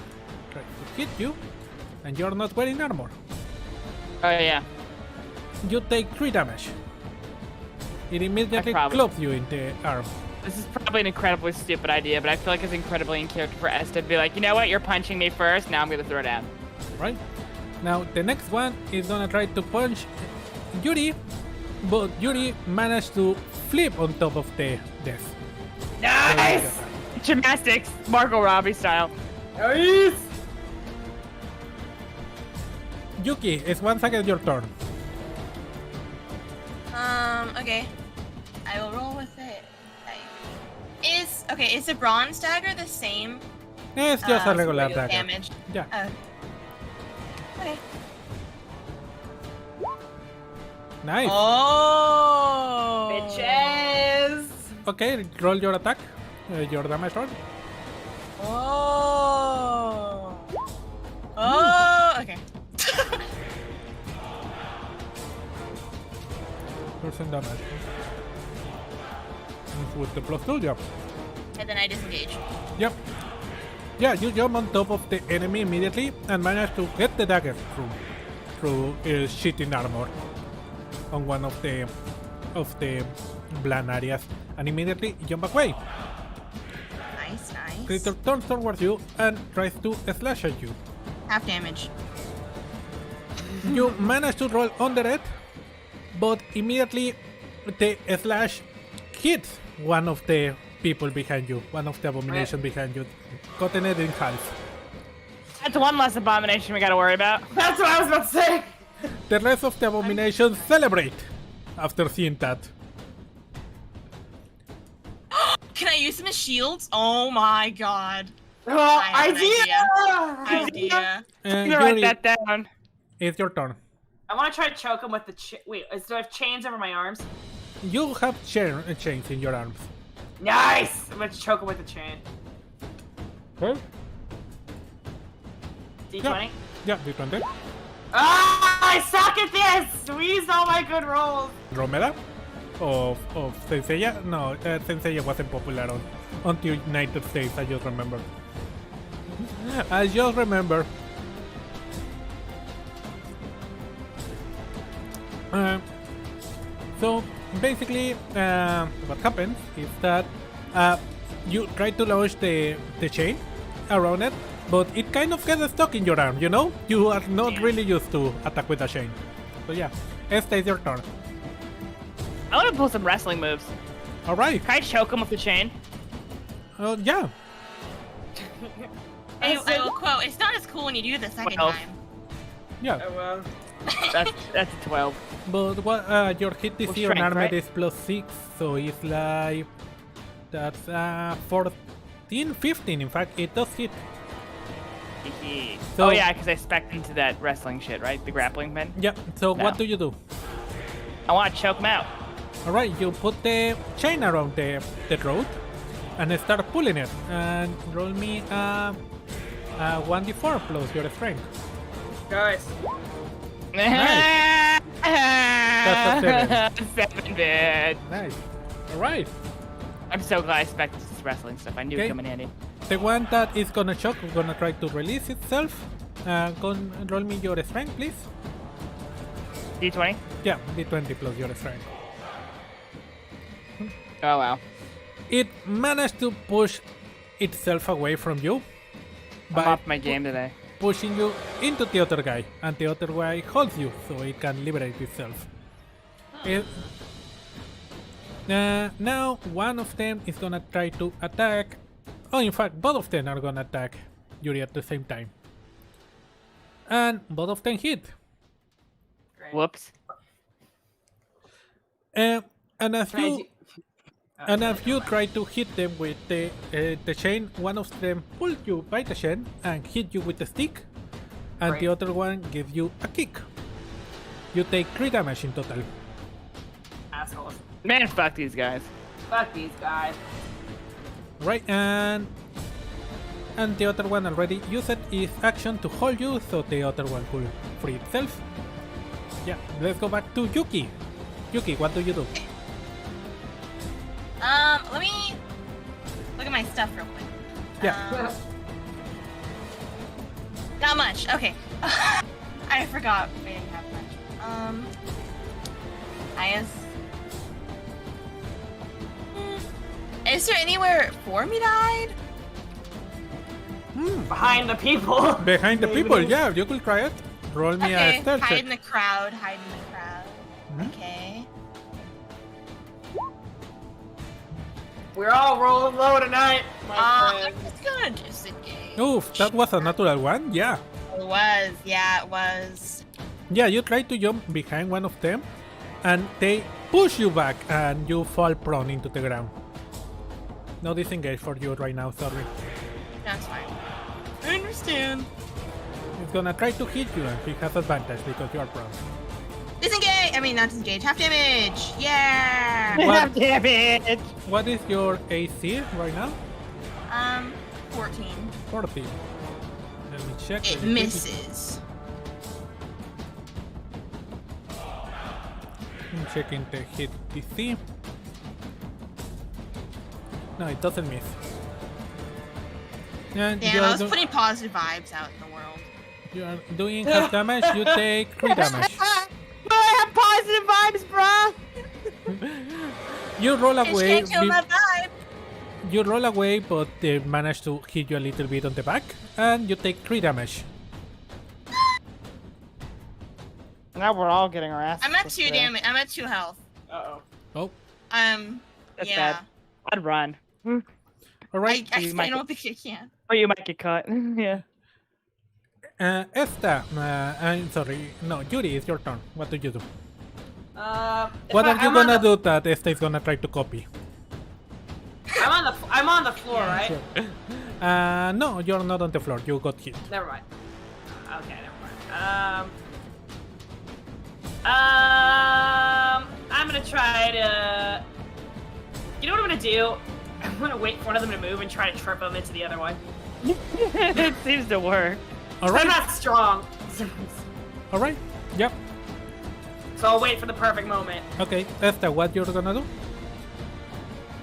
tries to hit you, and you're not wearing armor. Oh yeah. You take 3 damage. It immediately problem. clubs you in the arm. This is probably an incredibly stupid idea, but I feel like it's incredibly in character for Esther to be like, you know what? You're punching me first. Now I'm gonna throw down. Right? Now the next one is gonna try to punch Yuri, but Yuri managed to flip on top of the desk. Nice. Gymnastics, Margot Robbie style. Nice. Yuki, it's once again your turn. Okay. I will roll with it. Is the bronze dagger the same? It's just a regular dagger. Damage. Yeah. Okay. Nice. Oh. Bitches. Okay, roll your attack. Your damage roll. Oh. Oh. Okay. Percent damage. With the +2, yeah. And then I disengage. Yep. Yeah, you jump on top of the enemy immediately and manage to get the dagger through shitting armor on one of the bland areas, and immediately jump away. Nice, nice. Creature turns towards you and tries to slash at you. Half damage. You manage to roll under it, but immediately the slash hits one of the people behind you, one of the abomination behind you, cutting it in half. That's one less abomination we gotta worry about. That's what I was about to say. The rest of the abominations celebrate after seeing that. Can I use them as shields? Oh my god. Oh, have an idea. Idea. I'm gonna write that down. It's your turn. I want to try to choke him with the wait. Do I have chains over my arms? You have chains in your arms. Nice. I'm gonna choke him with the chain. Okay. D20. Yeah, D20. Ah, I suck at this. Squeezed all my good rolls. Romera? Of Senseiya? No, Senseiya wasn't popular on the United States, I just remember. I just remember. So basically, what happens is that you try to launch the chain around it, but it kind of gets stuck in your arm, you know? You are not really used to attack with a chain. So yeah, Esta is your turn. I want to pull some wrestling moves. Alright, Can I choke him with the chain? yeah. I will quote, it's not as cool when you do it the second 12. time. Yeah, Oh, well. That's a 12. but what your hit DC on strength, armor right? is +6, so it's like that's 14, 15. In fact, it does hit. So- Oh yeah, because I spec'd into that wrestling shit, right? The grappling pin. Yeah. So No. what do you do? I want to choke him out. All right, you put the chain around the throat and start pulling it, and roll me 1d4 plus your strength. Guys. Nice. That's a 7 bit. Nice. All right. I'm so glad I spec'd this wrestling stuff. I knew Okay. it'd come in handy. The one that is gonna choke is gonna try to release itself. Roll me your strength, please. D20. Yeah, d20 plus your strength. Oh wow. It managed to push itself away from you I'm by off my game today. pushing you into the other guy, and the other guy holds you so it can liberate itself. Now one of them is gonna try to attack. Oh, in fact, both of them are gonna attack Yuri at the same time, and both of them hit. Whoops. And as Can I you do- And if you try to hit them with the chain, one of them pulls you by the chain and hit you with the stick, and the Right. other one gives you a kick. You take 3 damage in total. Assholes. Man, fuck these guys. Fuck these guys. Right, and the other one already used its action to hold you, so the other one could free itself. Yeah, let's go back to Yuki. Yuki, what do you do? Let me look at my stuff real quick. Yeah. Not much. Okay. I forgot we didn't have much. I guess. Is there anywhere for me to hide? Behind the people. Behind the people, yeah, you could try it. Roll me Okay, a stealth hide check. in the crowd. Hide in the crowd. Mhm. Okay. We're all rolling low tonight, my I'm friend. just gonna disengage. Oof, that was a natural one, yeah. It was, yeah, it was. Yeah, you try to jump behind one of them, and they push you back, and you fall prone into the ground. No disengage for you right now, sorry. That's fine. I understand. He's gonna try to hit you, and he has advantage because you are prone. Disengage! I mean, not disengage. Half damage! Yeah! What, Damn it! what is your AC right now? 14. 40. Let me check. It really quickly. misses. I'm checking the hit DC. No, it doesn't miss. And Damn, I was putting positive vibes out in the world. you are doing half damage, you take 3 damage. I have positive vibes, bruh! You roll Bitch away. can't kill my vibe. You roll away, but they manage to hit you a little bit on the back, and you take 3 damage. Now we're all getting our asses I'm at kicked 2 today. damage. I'm at 2 health. Uh-oh. Oh, That's yeah. bad. I'd run. all I, right. you I might don't think I can. Or you might get caught. Yeah. Esta, I'm sorry. No, Yuri, it's your turn. What do you do? If What are you I'm gonna on the, do that Esta is gonna try to copy? I'm on the floor, right? No, you're not on the floor. You got hit. Never mind. Okay, never mind. I'm gonna try to. You know what I'm gonna do? I'm gonna wait for one of them to move and try to trip them into the other one. It seems to work. All I'm right. not strong, All right. Yep. so I'll wait for the perfect moment. Okay, Esta, what you're gonna do?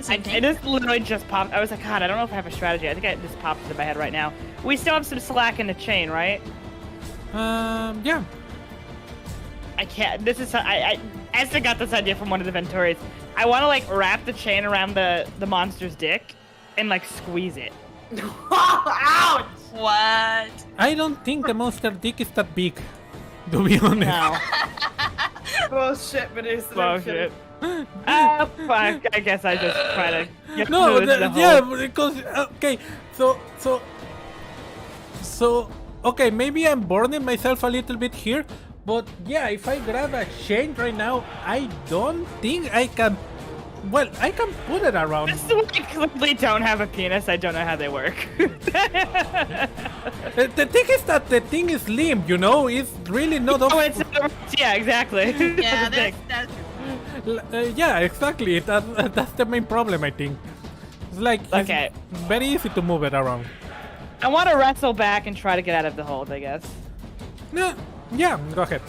It just literally just popped. I was like, God, I don't know if I have a strategy. I think it just popped into my head right now. We still have some slack in the chain, right? Yeah. I can't. This is. I Esther got this idea from one of the Venturis. I want to like wrap the chain around the monster's dick and like squeeze it. Ouch! What? I don't think the monster dick is that big, to be honest. No. Bullshit, Medusa. Bullshit. Ah, fuck. I guess I just try to get No, through the yeah, hole. because okay, so okay, maybe I'm burning myself a little bit here, but yeah, if I grab a chain right now, I don't think I can. Well, I can put it around. This is why I clearly don't have a penis. I don't know how they work. The thing is that the thing is limp, you know, it's really not. Oh, it's yeah, exactly. Yeah, That's that's Yeah, exactly. That's the main problem, I think. It's like Okay. it's very easy to move it around. I want to wrestle back and try to get out of the hold, I guess. No, yeah, go ahead.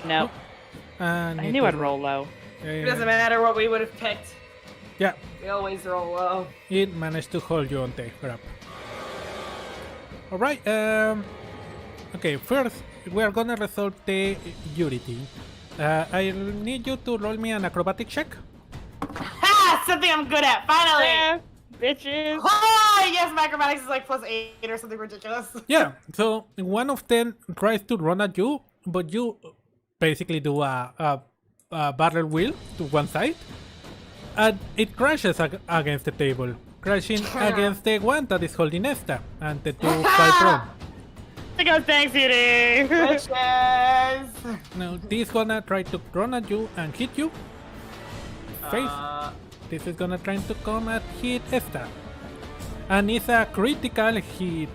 No, I Need knew to I'd roll low. It doesn't matter what we would have picked. Yeah, We always roll low. it managed to hold you on the grab. All right. Okay. First, we are gonna resolve the Unity. I need you to roll me an acrobatic check. Ha! Something I'm good at, finally! Yeah, bitches. Oh, yes, my acrobatics is like +8 or something ridiculous. Yeah. So one of them tries to run at you, but you basically do a barrel wheel to one side, and it crashes against the table, crashing against the one that is holding Esta, and the two fall prone. I go, thanks, Edie. Bitches! Now this gonna try to run at you and hit you. Face. This is gonna try to come and hit Esta. And it's a critical hit.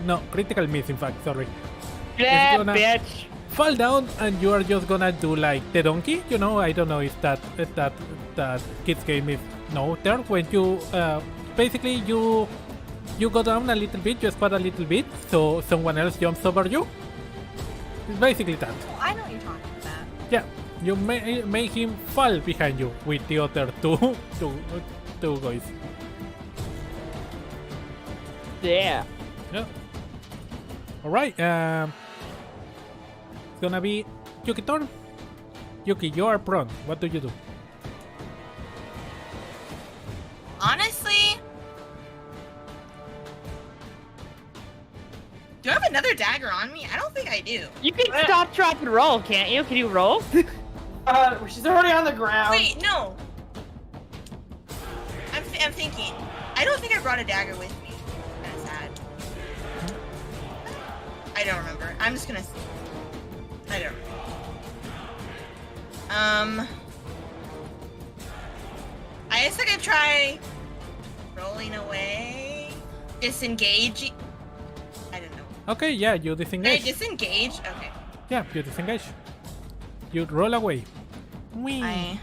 No, critical miss in fact, sorry. Yeah, gonna- bitch. Fall down and you are just gonna do like the donkey, you know, I don't know if that kids game is there when you basically you go down a little bit, you squat a little bit, so someone else jumps over you. It's basically that. Oh, I know what you're talking about. Yeah, you make him fall behind you with the other two guys. Yeah. Yeah. All right. It's gonna be Yuki turn. Yuki, you are prone. What do you do? Honestly, do I have another dagger on me? I don't think I do. You can stop, drop, and roll, can't you? Can you roll? She's already on the ground. Wait, no. I'm thinking. I don't think I brought a dagger with me. Kind of sad. I don't remember. I'm just gonna. I don't remember. I guess I could try rolling away, disengage. I don't know. Okay, yeah, you Can I disengage. disengage? Okay. Yeah, you disengage. You roll away. Whee. I.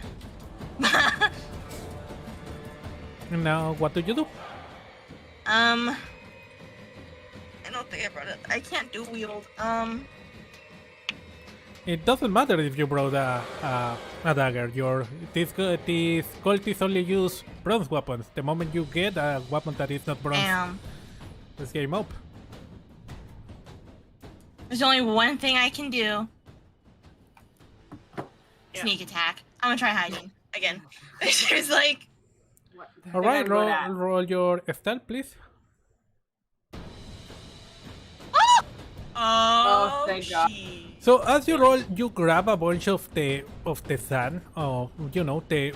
And now, what do you do? I don't think I brought it. I can't do wield. It doesn't matter if you brought a dagger. These cultists only use bronze weapons. The moment you get a weapon that is not bronze, Damn. it's game up. There's only one thing I can do. Yeah. Sneak attack. I'm gonna try hiding again. There's like. All right, roll your stealth, please. Oh, thank God. gee. So as you roll, you grab a bunch of the sand, or this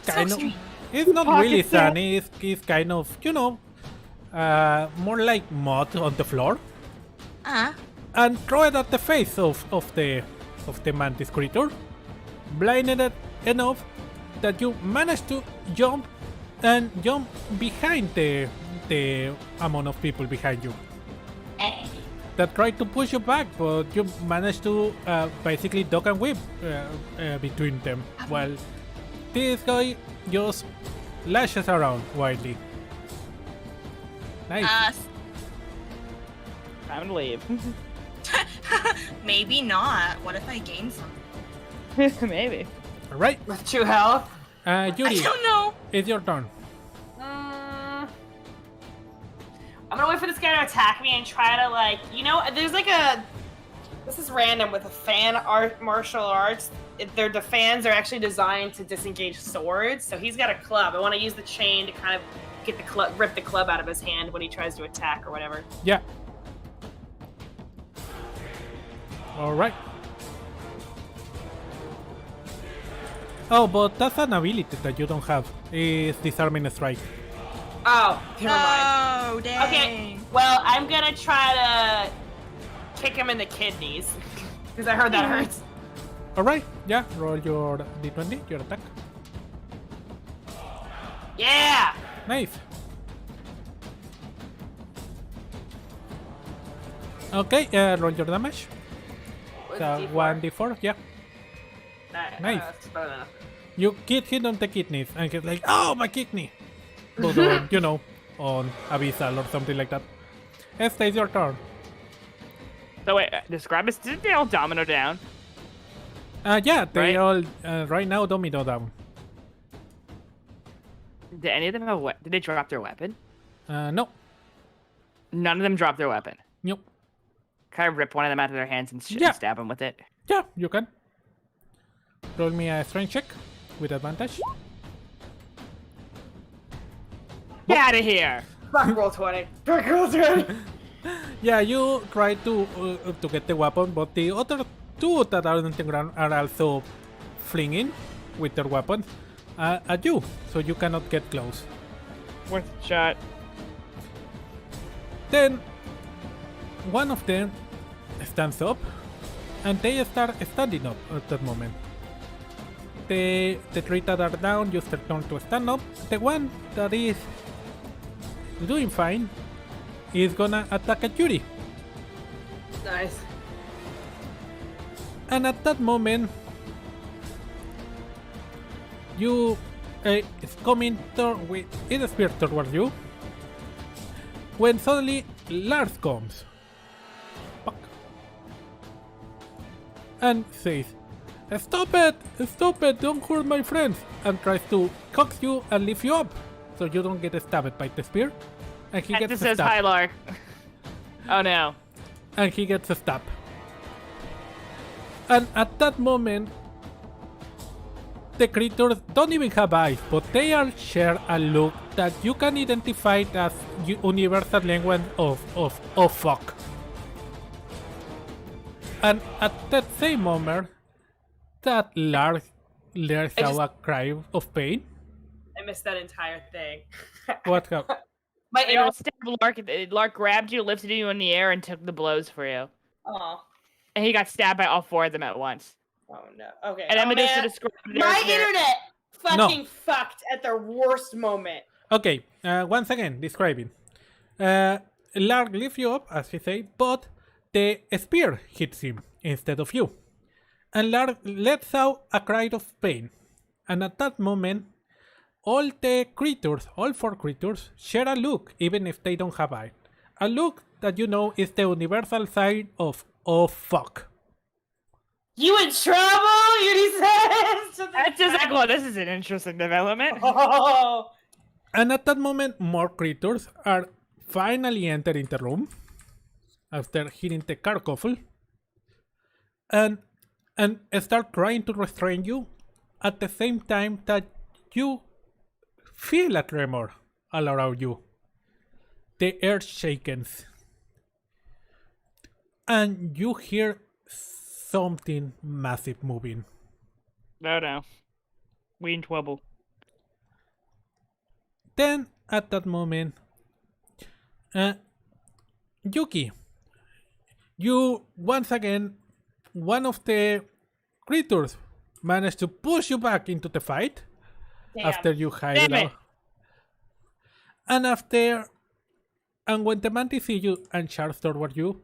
kind of. sweet. It's not Pocket really sand. sand. It's kind of more like mud on the floor, and throw it at the face of the mantis creature, blinded it enough that you manage to jump behind the amount of people behind you that tried to push you back, but you managed to basically duck and whip between them, while this guy just lashes around wildly. Nice. Time to leave. Maybe not. What if I gain something? Maybe. All right, With 2 health. Yuri, I don't know. it's your turn. I'm gonna wait for this guy to attack me and try to there's like a This is random with a fan art martial arts. The fans are actually designed to disengage swords. So he's got a club. I want to use the chain to kind of get the club, rip the club out of his hand when he tries to attack or whatever. Yeah. All right. Oh, but that's an ability that you don't have. Is disarming strike. Oh, never mind. Oh, dang. Okay, well, I'm gonna try to kick him in the kidneys because I heard that hurts. All right. Yeah. Roll your d20, your attack. Yeah. Nice. Okay. Roll your damage. What's So D4? 1d4. Yeah. Nice. That's better enough. You hit him on the kidneys, and he's like, "Oh, my kidney!" But on Abyssal or something like that. It's your turn. So wait, describe it. Did they all domino down? Yeah, they Right. all right now domino down. Did any of them have did they drop their weapon? No, None of them dropped their weapon. nope. Can I rip one of them out of their hands and Yeah. stab them with it? Yeah, you can. Roll me a strength check with advantage. Get out of here! Fuck roll 20. Fuck roll 20. Yeah, you try to get the weapon, but the other two that are on the ground are also flinging with their weapons at you, so you cannot get close. Worth a shot. Then one of them stands up, and they start standing up at that moment. The three that are down use their turn to stand up. The one that is doing fine is gonna attack at Yuri. Nice. And at that moment, you it's coming with its spear towards you. When suddenly Lars comes, Fuck. And says, "Stop it! Stop it! Don't hurt my friends!" And tries to coax you and lift you up, so you don't get stabbed by the spear. And he That gets just says stabbed. hi, Lark. Oh no. And he gets stabbed. And at that moment, the creatures don't even have eyes, but they all share a look that you can identify as universal language of fuck. And at that same moment, that Lars lets I out just- a cry of pain. I missed that entire thing. What happened? My They all internet. stabbed Lark. Lark grabbed you, lifted you in the air, and took the blows for you. Oh. And he got stabbed by all four of them at once. Oh no. Okay. And oh, I'm gonna man. describe My internet fucking No. fucked at the worst moment. Okay, once again, describing. Lark lifts you up, as he say, but the spear hits him instead of you. And Lark lets out a cry of pain. And at that moment, all the creatures, all four creatures, share a look, even if they don't have eyes. A look that you know is the universal sign of "oh fuck." You in trouble? Yuri says. to the That's just like, back. well, this is an interesting development. Oh. And at that moment, more creatures are finally entering the room after hearing the carcoffle and start trying to restrain you at the same time that you feel a tremor all around you. The earth shakens. And you hear something massive moving. No. We in trouble. Then, at that moment, Yuki, you once again, one of the creatures managed to push you back into the fight Damn. after you hide Damn it. out. And when the mantis see you and charge toward you,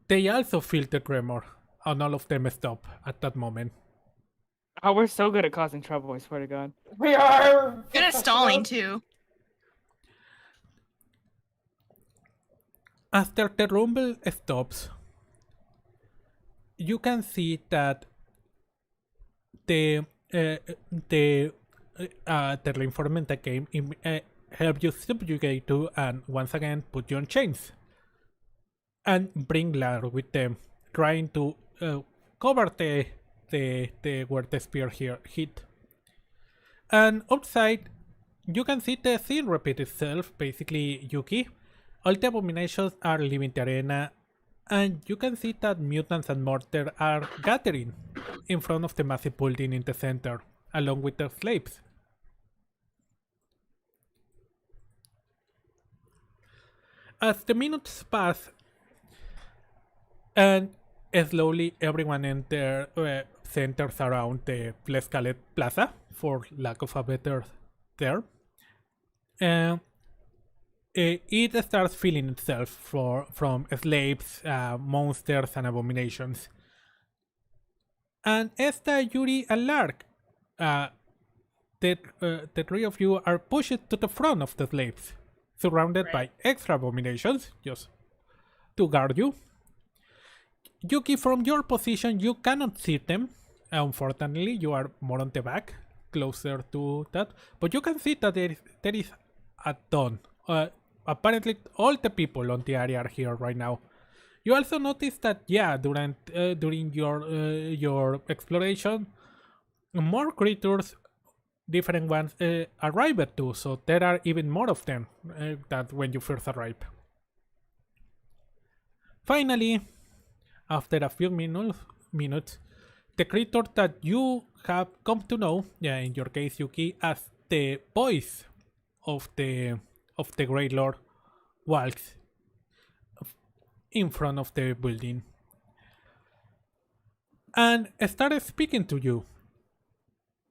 they also feel the tremor, and all of them stop at that moment. Oh, we're so good at causing trouble, I swear to God. We are Good at stalling too. After the rumble stops, you can see that the reinforcement that came help you subjugate you and once again put you on chains and bring Lar with them. trying to cover the where the spear here hit. And outside, you can see the scene repeat itself. Basically, Yuki, all the abominations are leaving the arena, and you can see that mutants and mortar are gathering in front of the massive building in the center, along with their slaves. As the minutes pass, and slowly everyone centers around the Flescalet Plaza, for lack of a better term, it starts feeling itself from slaves, monsters, and abominations. And Esta, Yuri, and Lark, the three of you are pushed to the front of the slaves, surrounded by extra abominations, just to guard you. Yuki, from your position, you cannot see them. Unfortunately, you are more on the back, closer to that. But you can see that there is a ton. Apparently, all the people on the area are here right now. You also notice that, yeah, during your exploration, more creatures, different ones, arrived too. So there are even more of them than when you first arrived. Finally, after a few minutes, the creature that you have come to know, in your case Yuki, as the voice of the Great Lord, walks in front of the building and started speaking to you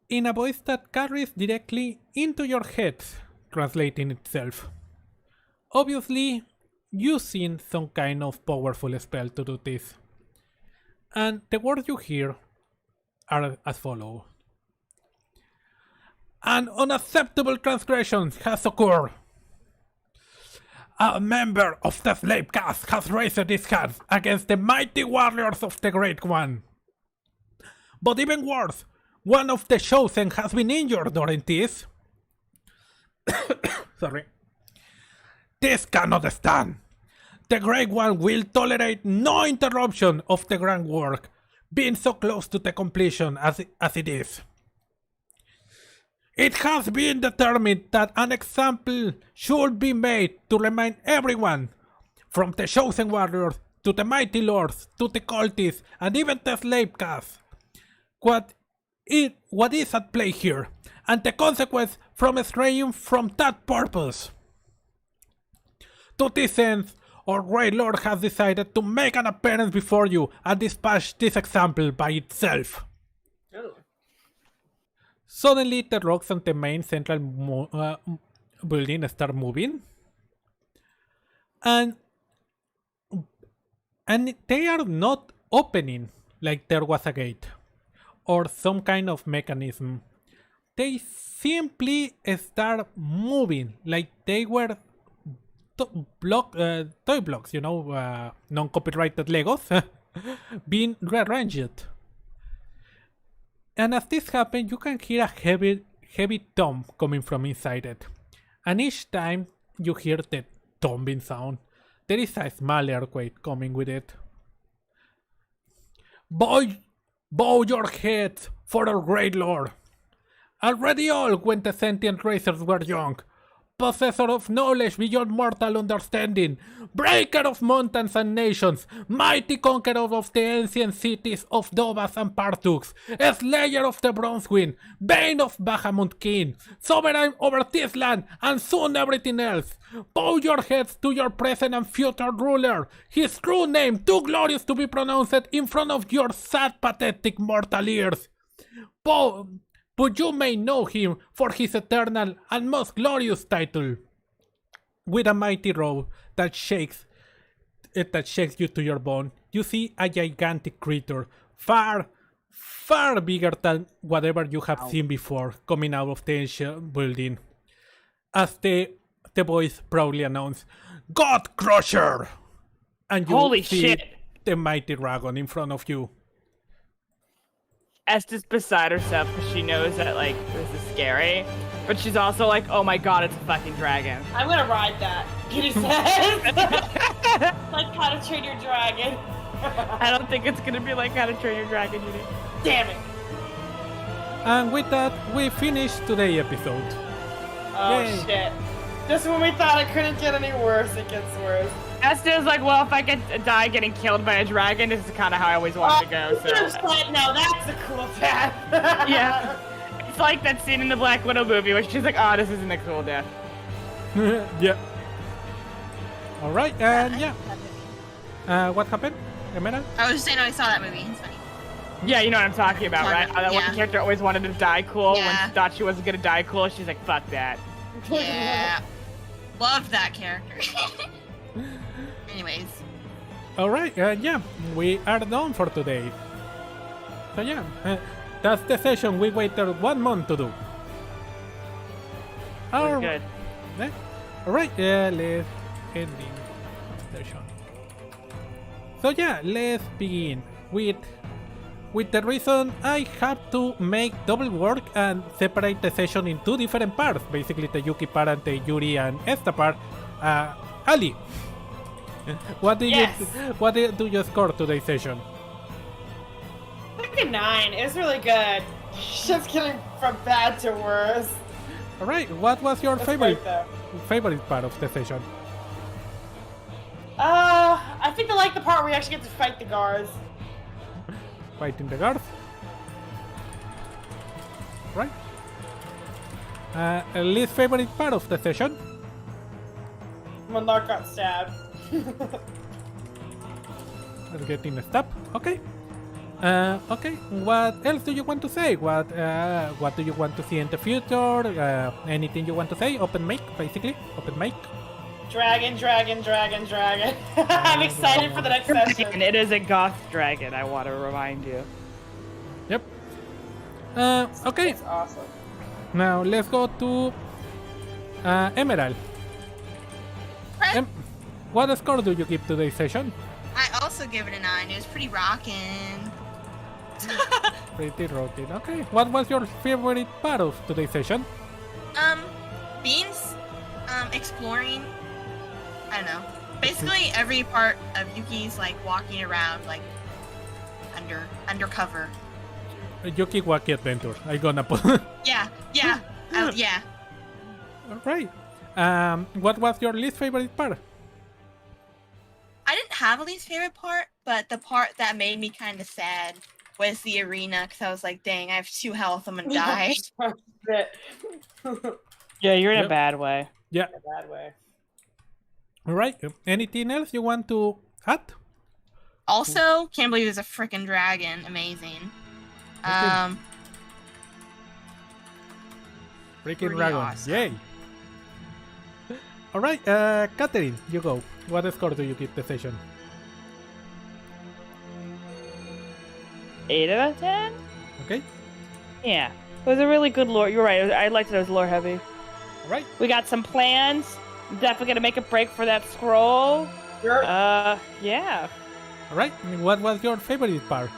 in a voice that carries directly into your heads, translating itself. Obviously, you've seen some kind of powerful spell to do this. And the words you hear are as follows. An unacceptable transgression has occurred. A member of the slave caste has raised his hands against the mighty warriors of the Great One. But even worse, one of the chosen has been injured during this. Sorry. This cannot stand. The Great One will tolerate no interruption of the grand work, being so close to the completion as it is. It has been determined that an example should be made to remind everyone, from the chosen warriors to the mighty lords to the cultists and even the slave caste, what is at play here, and the consequence from straying from that purpose. To this end, our Great Lord has decided to make an appearance before you and dispatch this example by itself. Oh. Suddenly, the rocks on the main central building start moving, and they are not opening like there was a gate or some kind of mechanism. They simply start moving like they were toy blocks, non-copyrighted Legos, being rearranged. And as this happens, you can hear a heavy thump coming from inside it. And each time you hear the thumping sound, there is a small earthquake coming with it. Bow your heads for our Great Lord. Already old when the sentient racers were young, possessor of knowledge beyond mortal understanding, breaker of mountains and nations, mighty conqueror of the ancient cities of Dobas and Partux, slayer of the Bronzewind, bane of Bahamut King, sovereign over this land and soon everything else. Bow your heads to your present and future ruler, his true name too glorious to be pronounced in front of your sad, pathetic mortal ears. But you may know him for his eternal and most glorious title. With a mighty roar that shakes you to your bone, you see a gigantic creature, far bigger than whatever you have seen before, coming out of the ancient building. As the voice proudly announced, God Crusher! And you Holy see shit! the mighty dragon in front of you. Estes beside herself because she knows that, like, this is scary. But she's also like, oh my god, it's a fucking dragon. I'm gonna ride that. Kitty says. Like How to Train Your Dragon. I don't think it's gonna be like How to Train Your Dragon, Judy. Damn it. And with that, we finish today's episode. Oh Yay. shit. Just when we thought it couldn't get any worse, it gets worse. Esther's like, well, if I die getting killed by a dragon, this is kind of how I always wanted to go. So No, that's a cool death. yeah, it's like that scene in the Black Widow movie where she's like, oh, this isn't a cool death. Yeah. Alright, and yeah. What happened, Emerald? I was just saying I saw that movie. It's funny. Yeah, you know what I'm talking about, right? How that one Yeah. character always wanted to die cool. Yeah. When she thought she wasn't gonna die cool, she's like, fuck that. Yeah. Loved that character. Anyways. Alright, yeah, we are done for today. So yeah, that's the session we waited 1 month to do. Good. Alright, let's ending session. So yeah, let's begin with the reason I have to make double work and separate the session in 2 different parts, basically the Yuki part and the Yuri and Esta part. Ali, what do you score today's session? Like a 9. It's really good. Shit's getting from bad to worse. Alright, what was your That's favorite great, though. favorite part of the session? I think I like the part where you actually get to fight the guards. Fighting the guards. Right. Least favorite part of the session? When Lark got stabbed. Let's get in the step. Okay. Okay. What else do you want to say? What do you want to see in the future? Anything you want to say? Open mic, basically. Open mic. Dragon. I'm excited for the next session. And it is a goth dragon, I want to remind you. Yep. Okay. It's awesome. Now let's go to Emerald. Right. What score do you give today's session? I also give it a 9. It was pretty rockin'. Pretty rocking. Okay. What was your favorite part of today's session? Beans, exploring. I don't know. Basically, every part of Yuki's like walking around, like undercover. Yuki Wacky Adventure. I gonna put. Yeah. Yeah. Alright. What was your least favorite part? I didn't have a least favorite part, but the part that made me kind of sad was the arena, because I was like, dang, I have 2 health, I'm gonna die. Yeah, you're in Yep. a bad way. Yeah. In a bad way. Alright. Anything else you want to add? Also, can't believe there's a freaking dragon. Amazing. Freaking Pretty dragon. awesome. Yay. Alright, Catherine, you go. What score do you give the session? 8 out of 10? Okay. Yeah. It was a really good lore. You're right. I liked it. It was lore heavy. Alright. We got some plans. Definitely gonna make a break for that scroll. Sure. Yeah. Alright. What was your favorite part?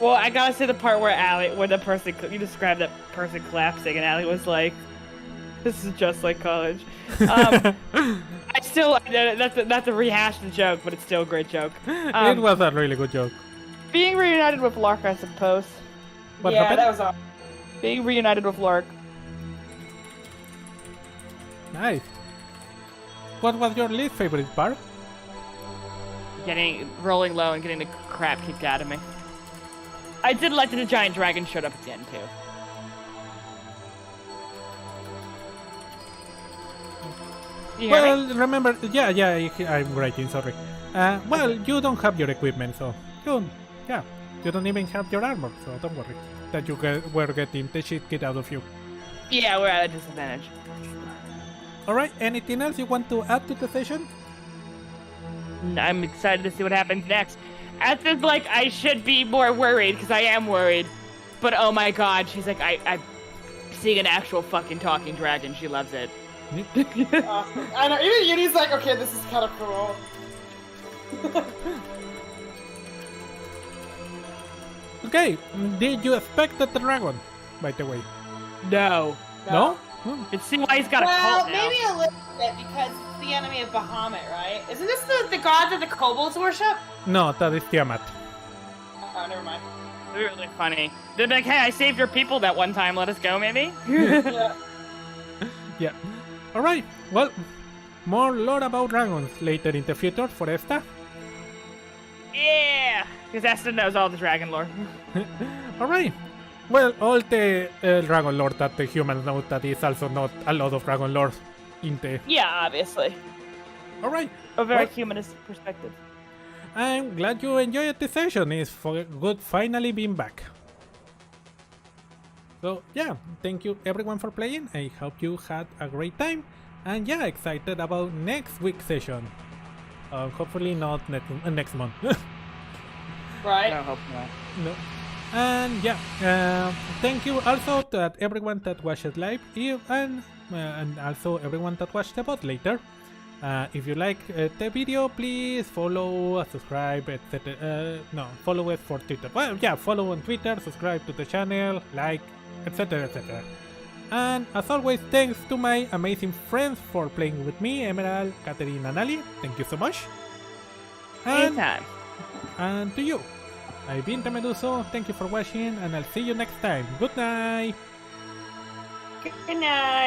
Well, I gotta say the part where the person, you described that person collapsing, and Allie was like, "This is just like college." I still, not to rehash the joke, but it's still a great joke. It was a really good joke. Being reunited with Lark, I suppose. What yeah, happened? that was awesome. Being reunited with Lark. Nice. What was your least favorite part? Rolling low and getting the crap kicked out of me. I did like that the giant dragon showed up at the end too. You hear me? Well, remember, yeah, I'm writing, sorry. Well, you don't have your equipment, so you don't even have your armor, so don't worry that you were getting the shit kicked out of you. Yeah, we're at a disadvantage. Alright, anything else you want to add to the session? I'm excited to see what happens next. Esther's like, I should be more worried, because I am worried. But oh my god, she's like, I'm seeing an actual fucking talking dragon. She loves it. Awesome. I know, even Yuri's like, okay, this is kind of cool. Okay, did you expect the dragon, by the way? No. No? And see why he's got a Well, cult now. maybe a little bit, because the enemy of Bahamut, right? Isn't this the god that the kobolds worship? No, that is Tiamat. Oh, never mind. Really funny. They're like, hey, I saved your people that one time. Let us go, maybe? Yeah. Yeah. Alright, well, more lore about dragons later in the future, Foresta. Yeah! Because Esther knows all the dragon lore. Alright. Well, all the dragon lore that the humans know, that is also not a lot of dragon lore in the... Yeah, obviously. Alright. A very Well, humanist perspective. I'm glad you enjoyed the session. It's good finally being back. So yeah, thank you everyone for playing. I hope you had a great time. And yeah, excited about next week's session. Hopefully not next month. Right. I hope not. No. And yeah, thank you also to everyone that watched live and also everyone that watched the bot later. If you like the video, please follow, subscribe, etc. No, follow us for Twitter. Well, yeah, follow on Twitter, subscribe to the channel, like, etc. etc. And as always, thanks to my amazing friends for playing with me, Emerald, Catherine, and Ali. Thank you so much. Anytime. And to you, I've been the Meduso. Thank you for watching, and I'll see you next time. Good night. Good night.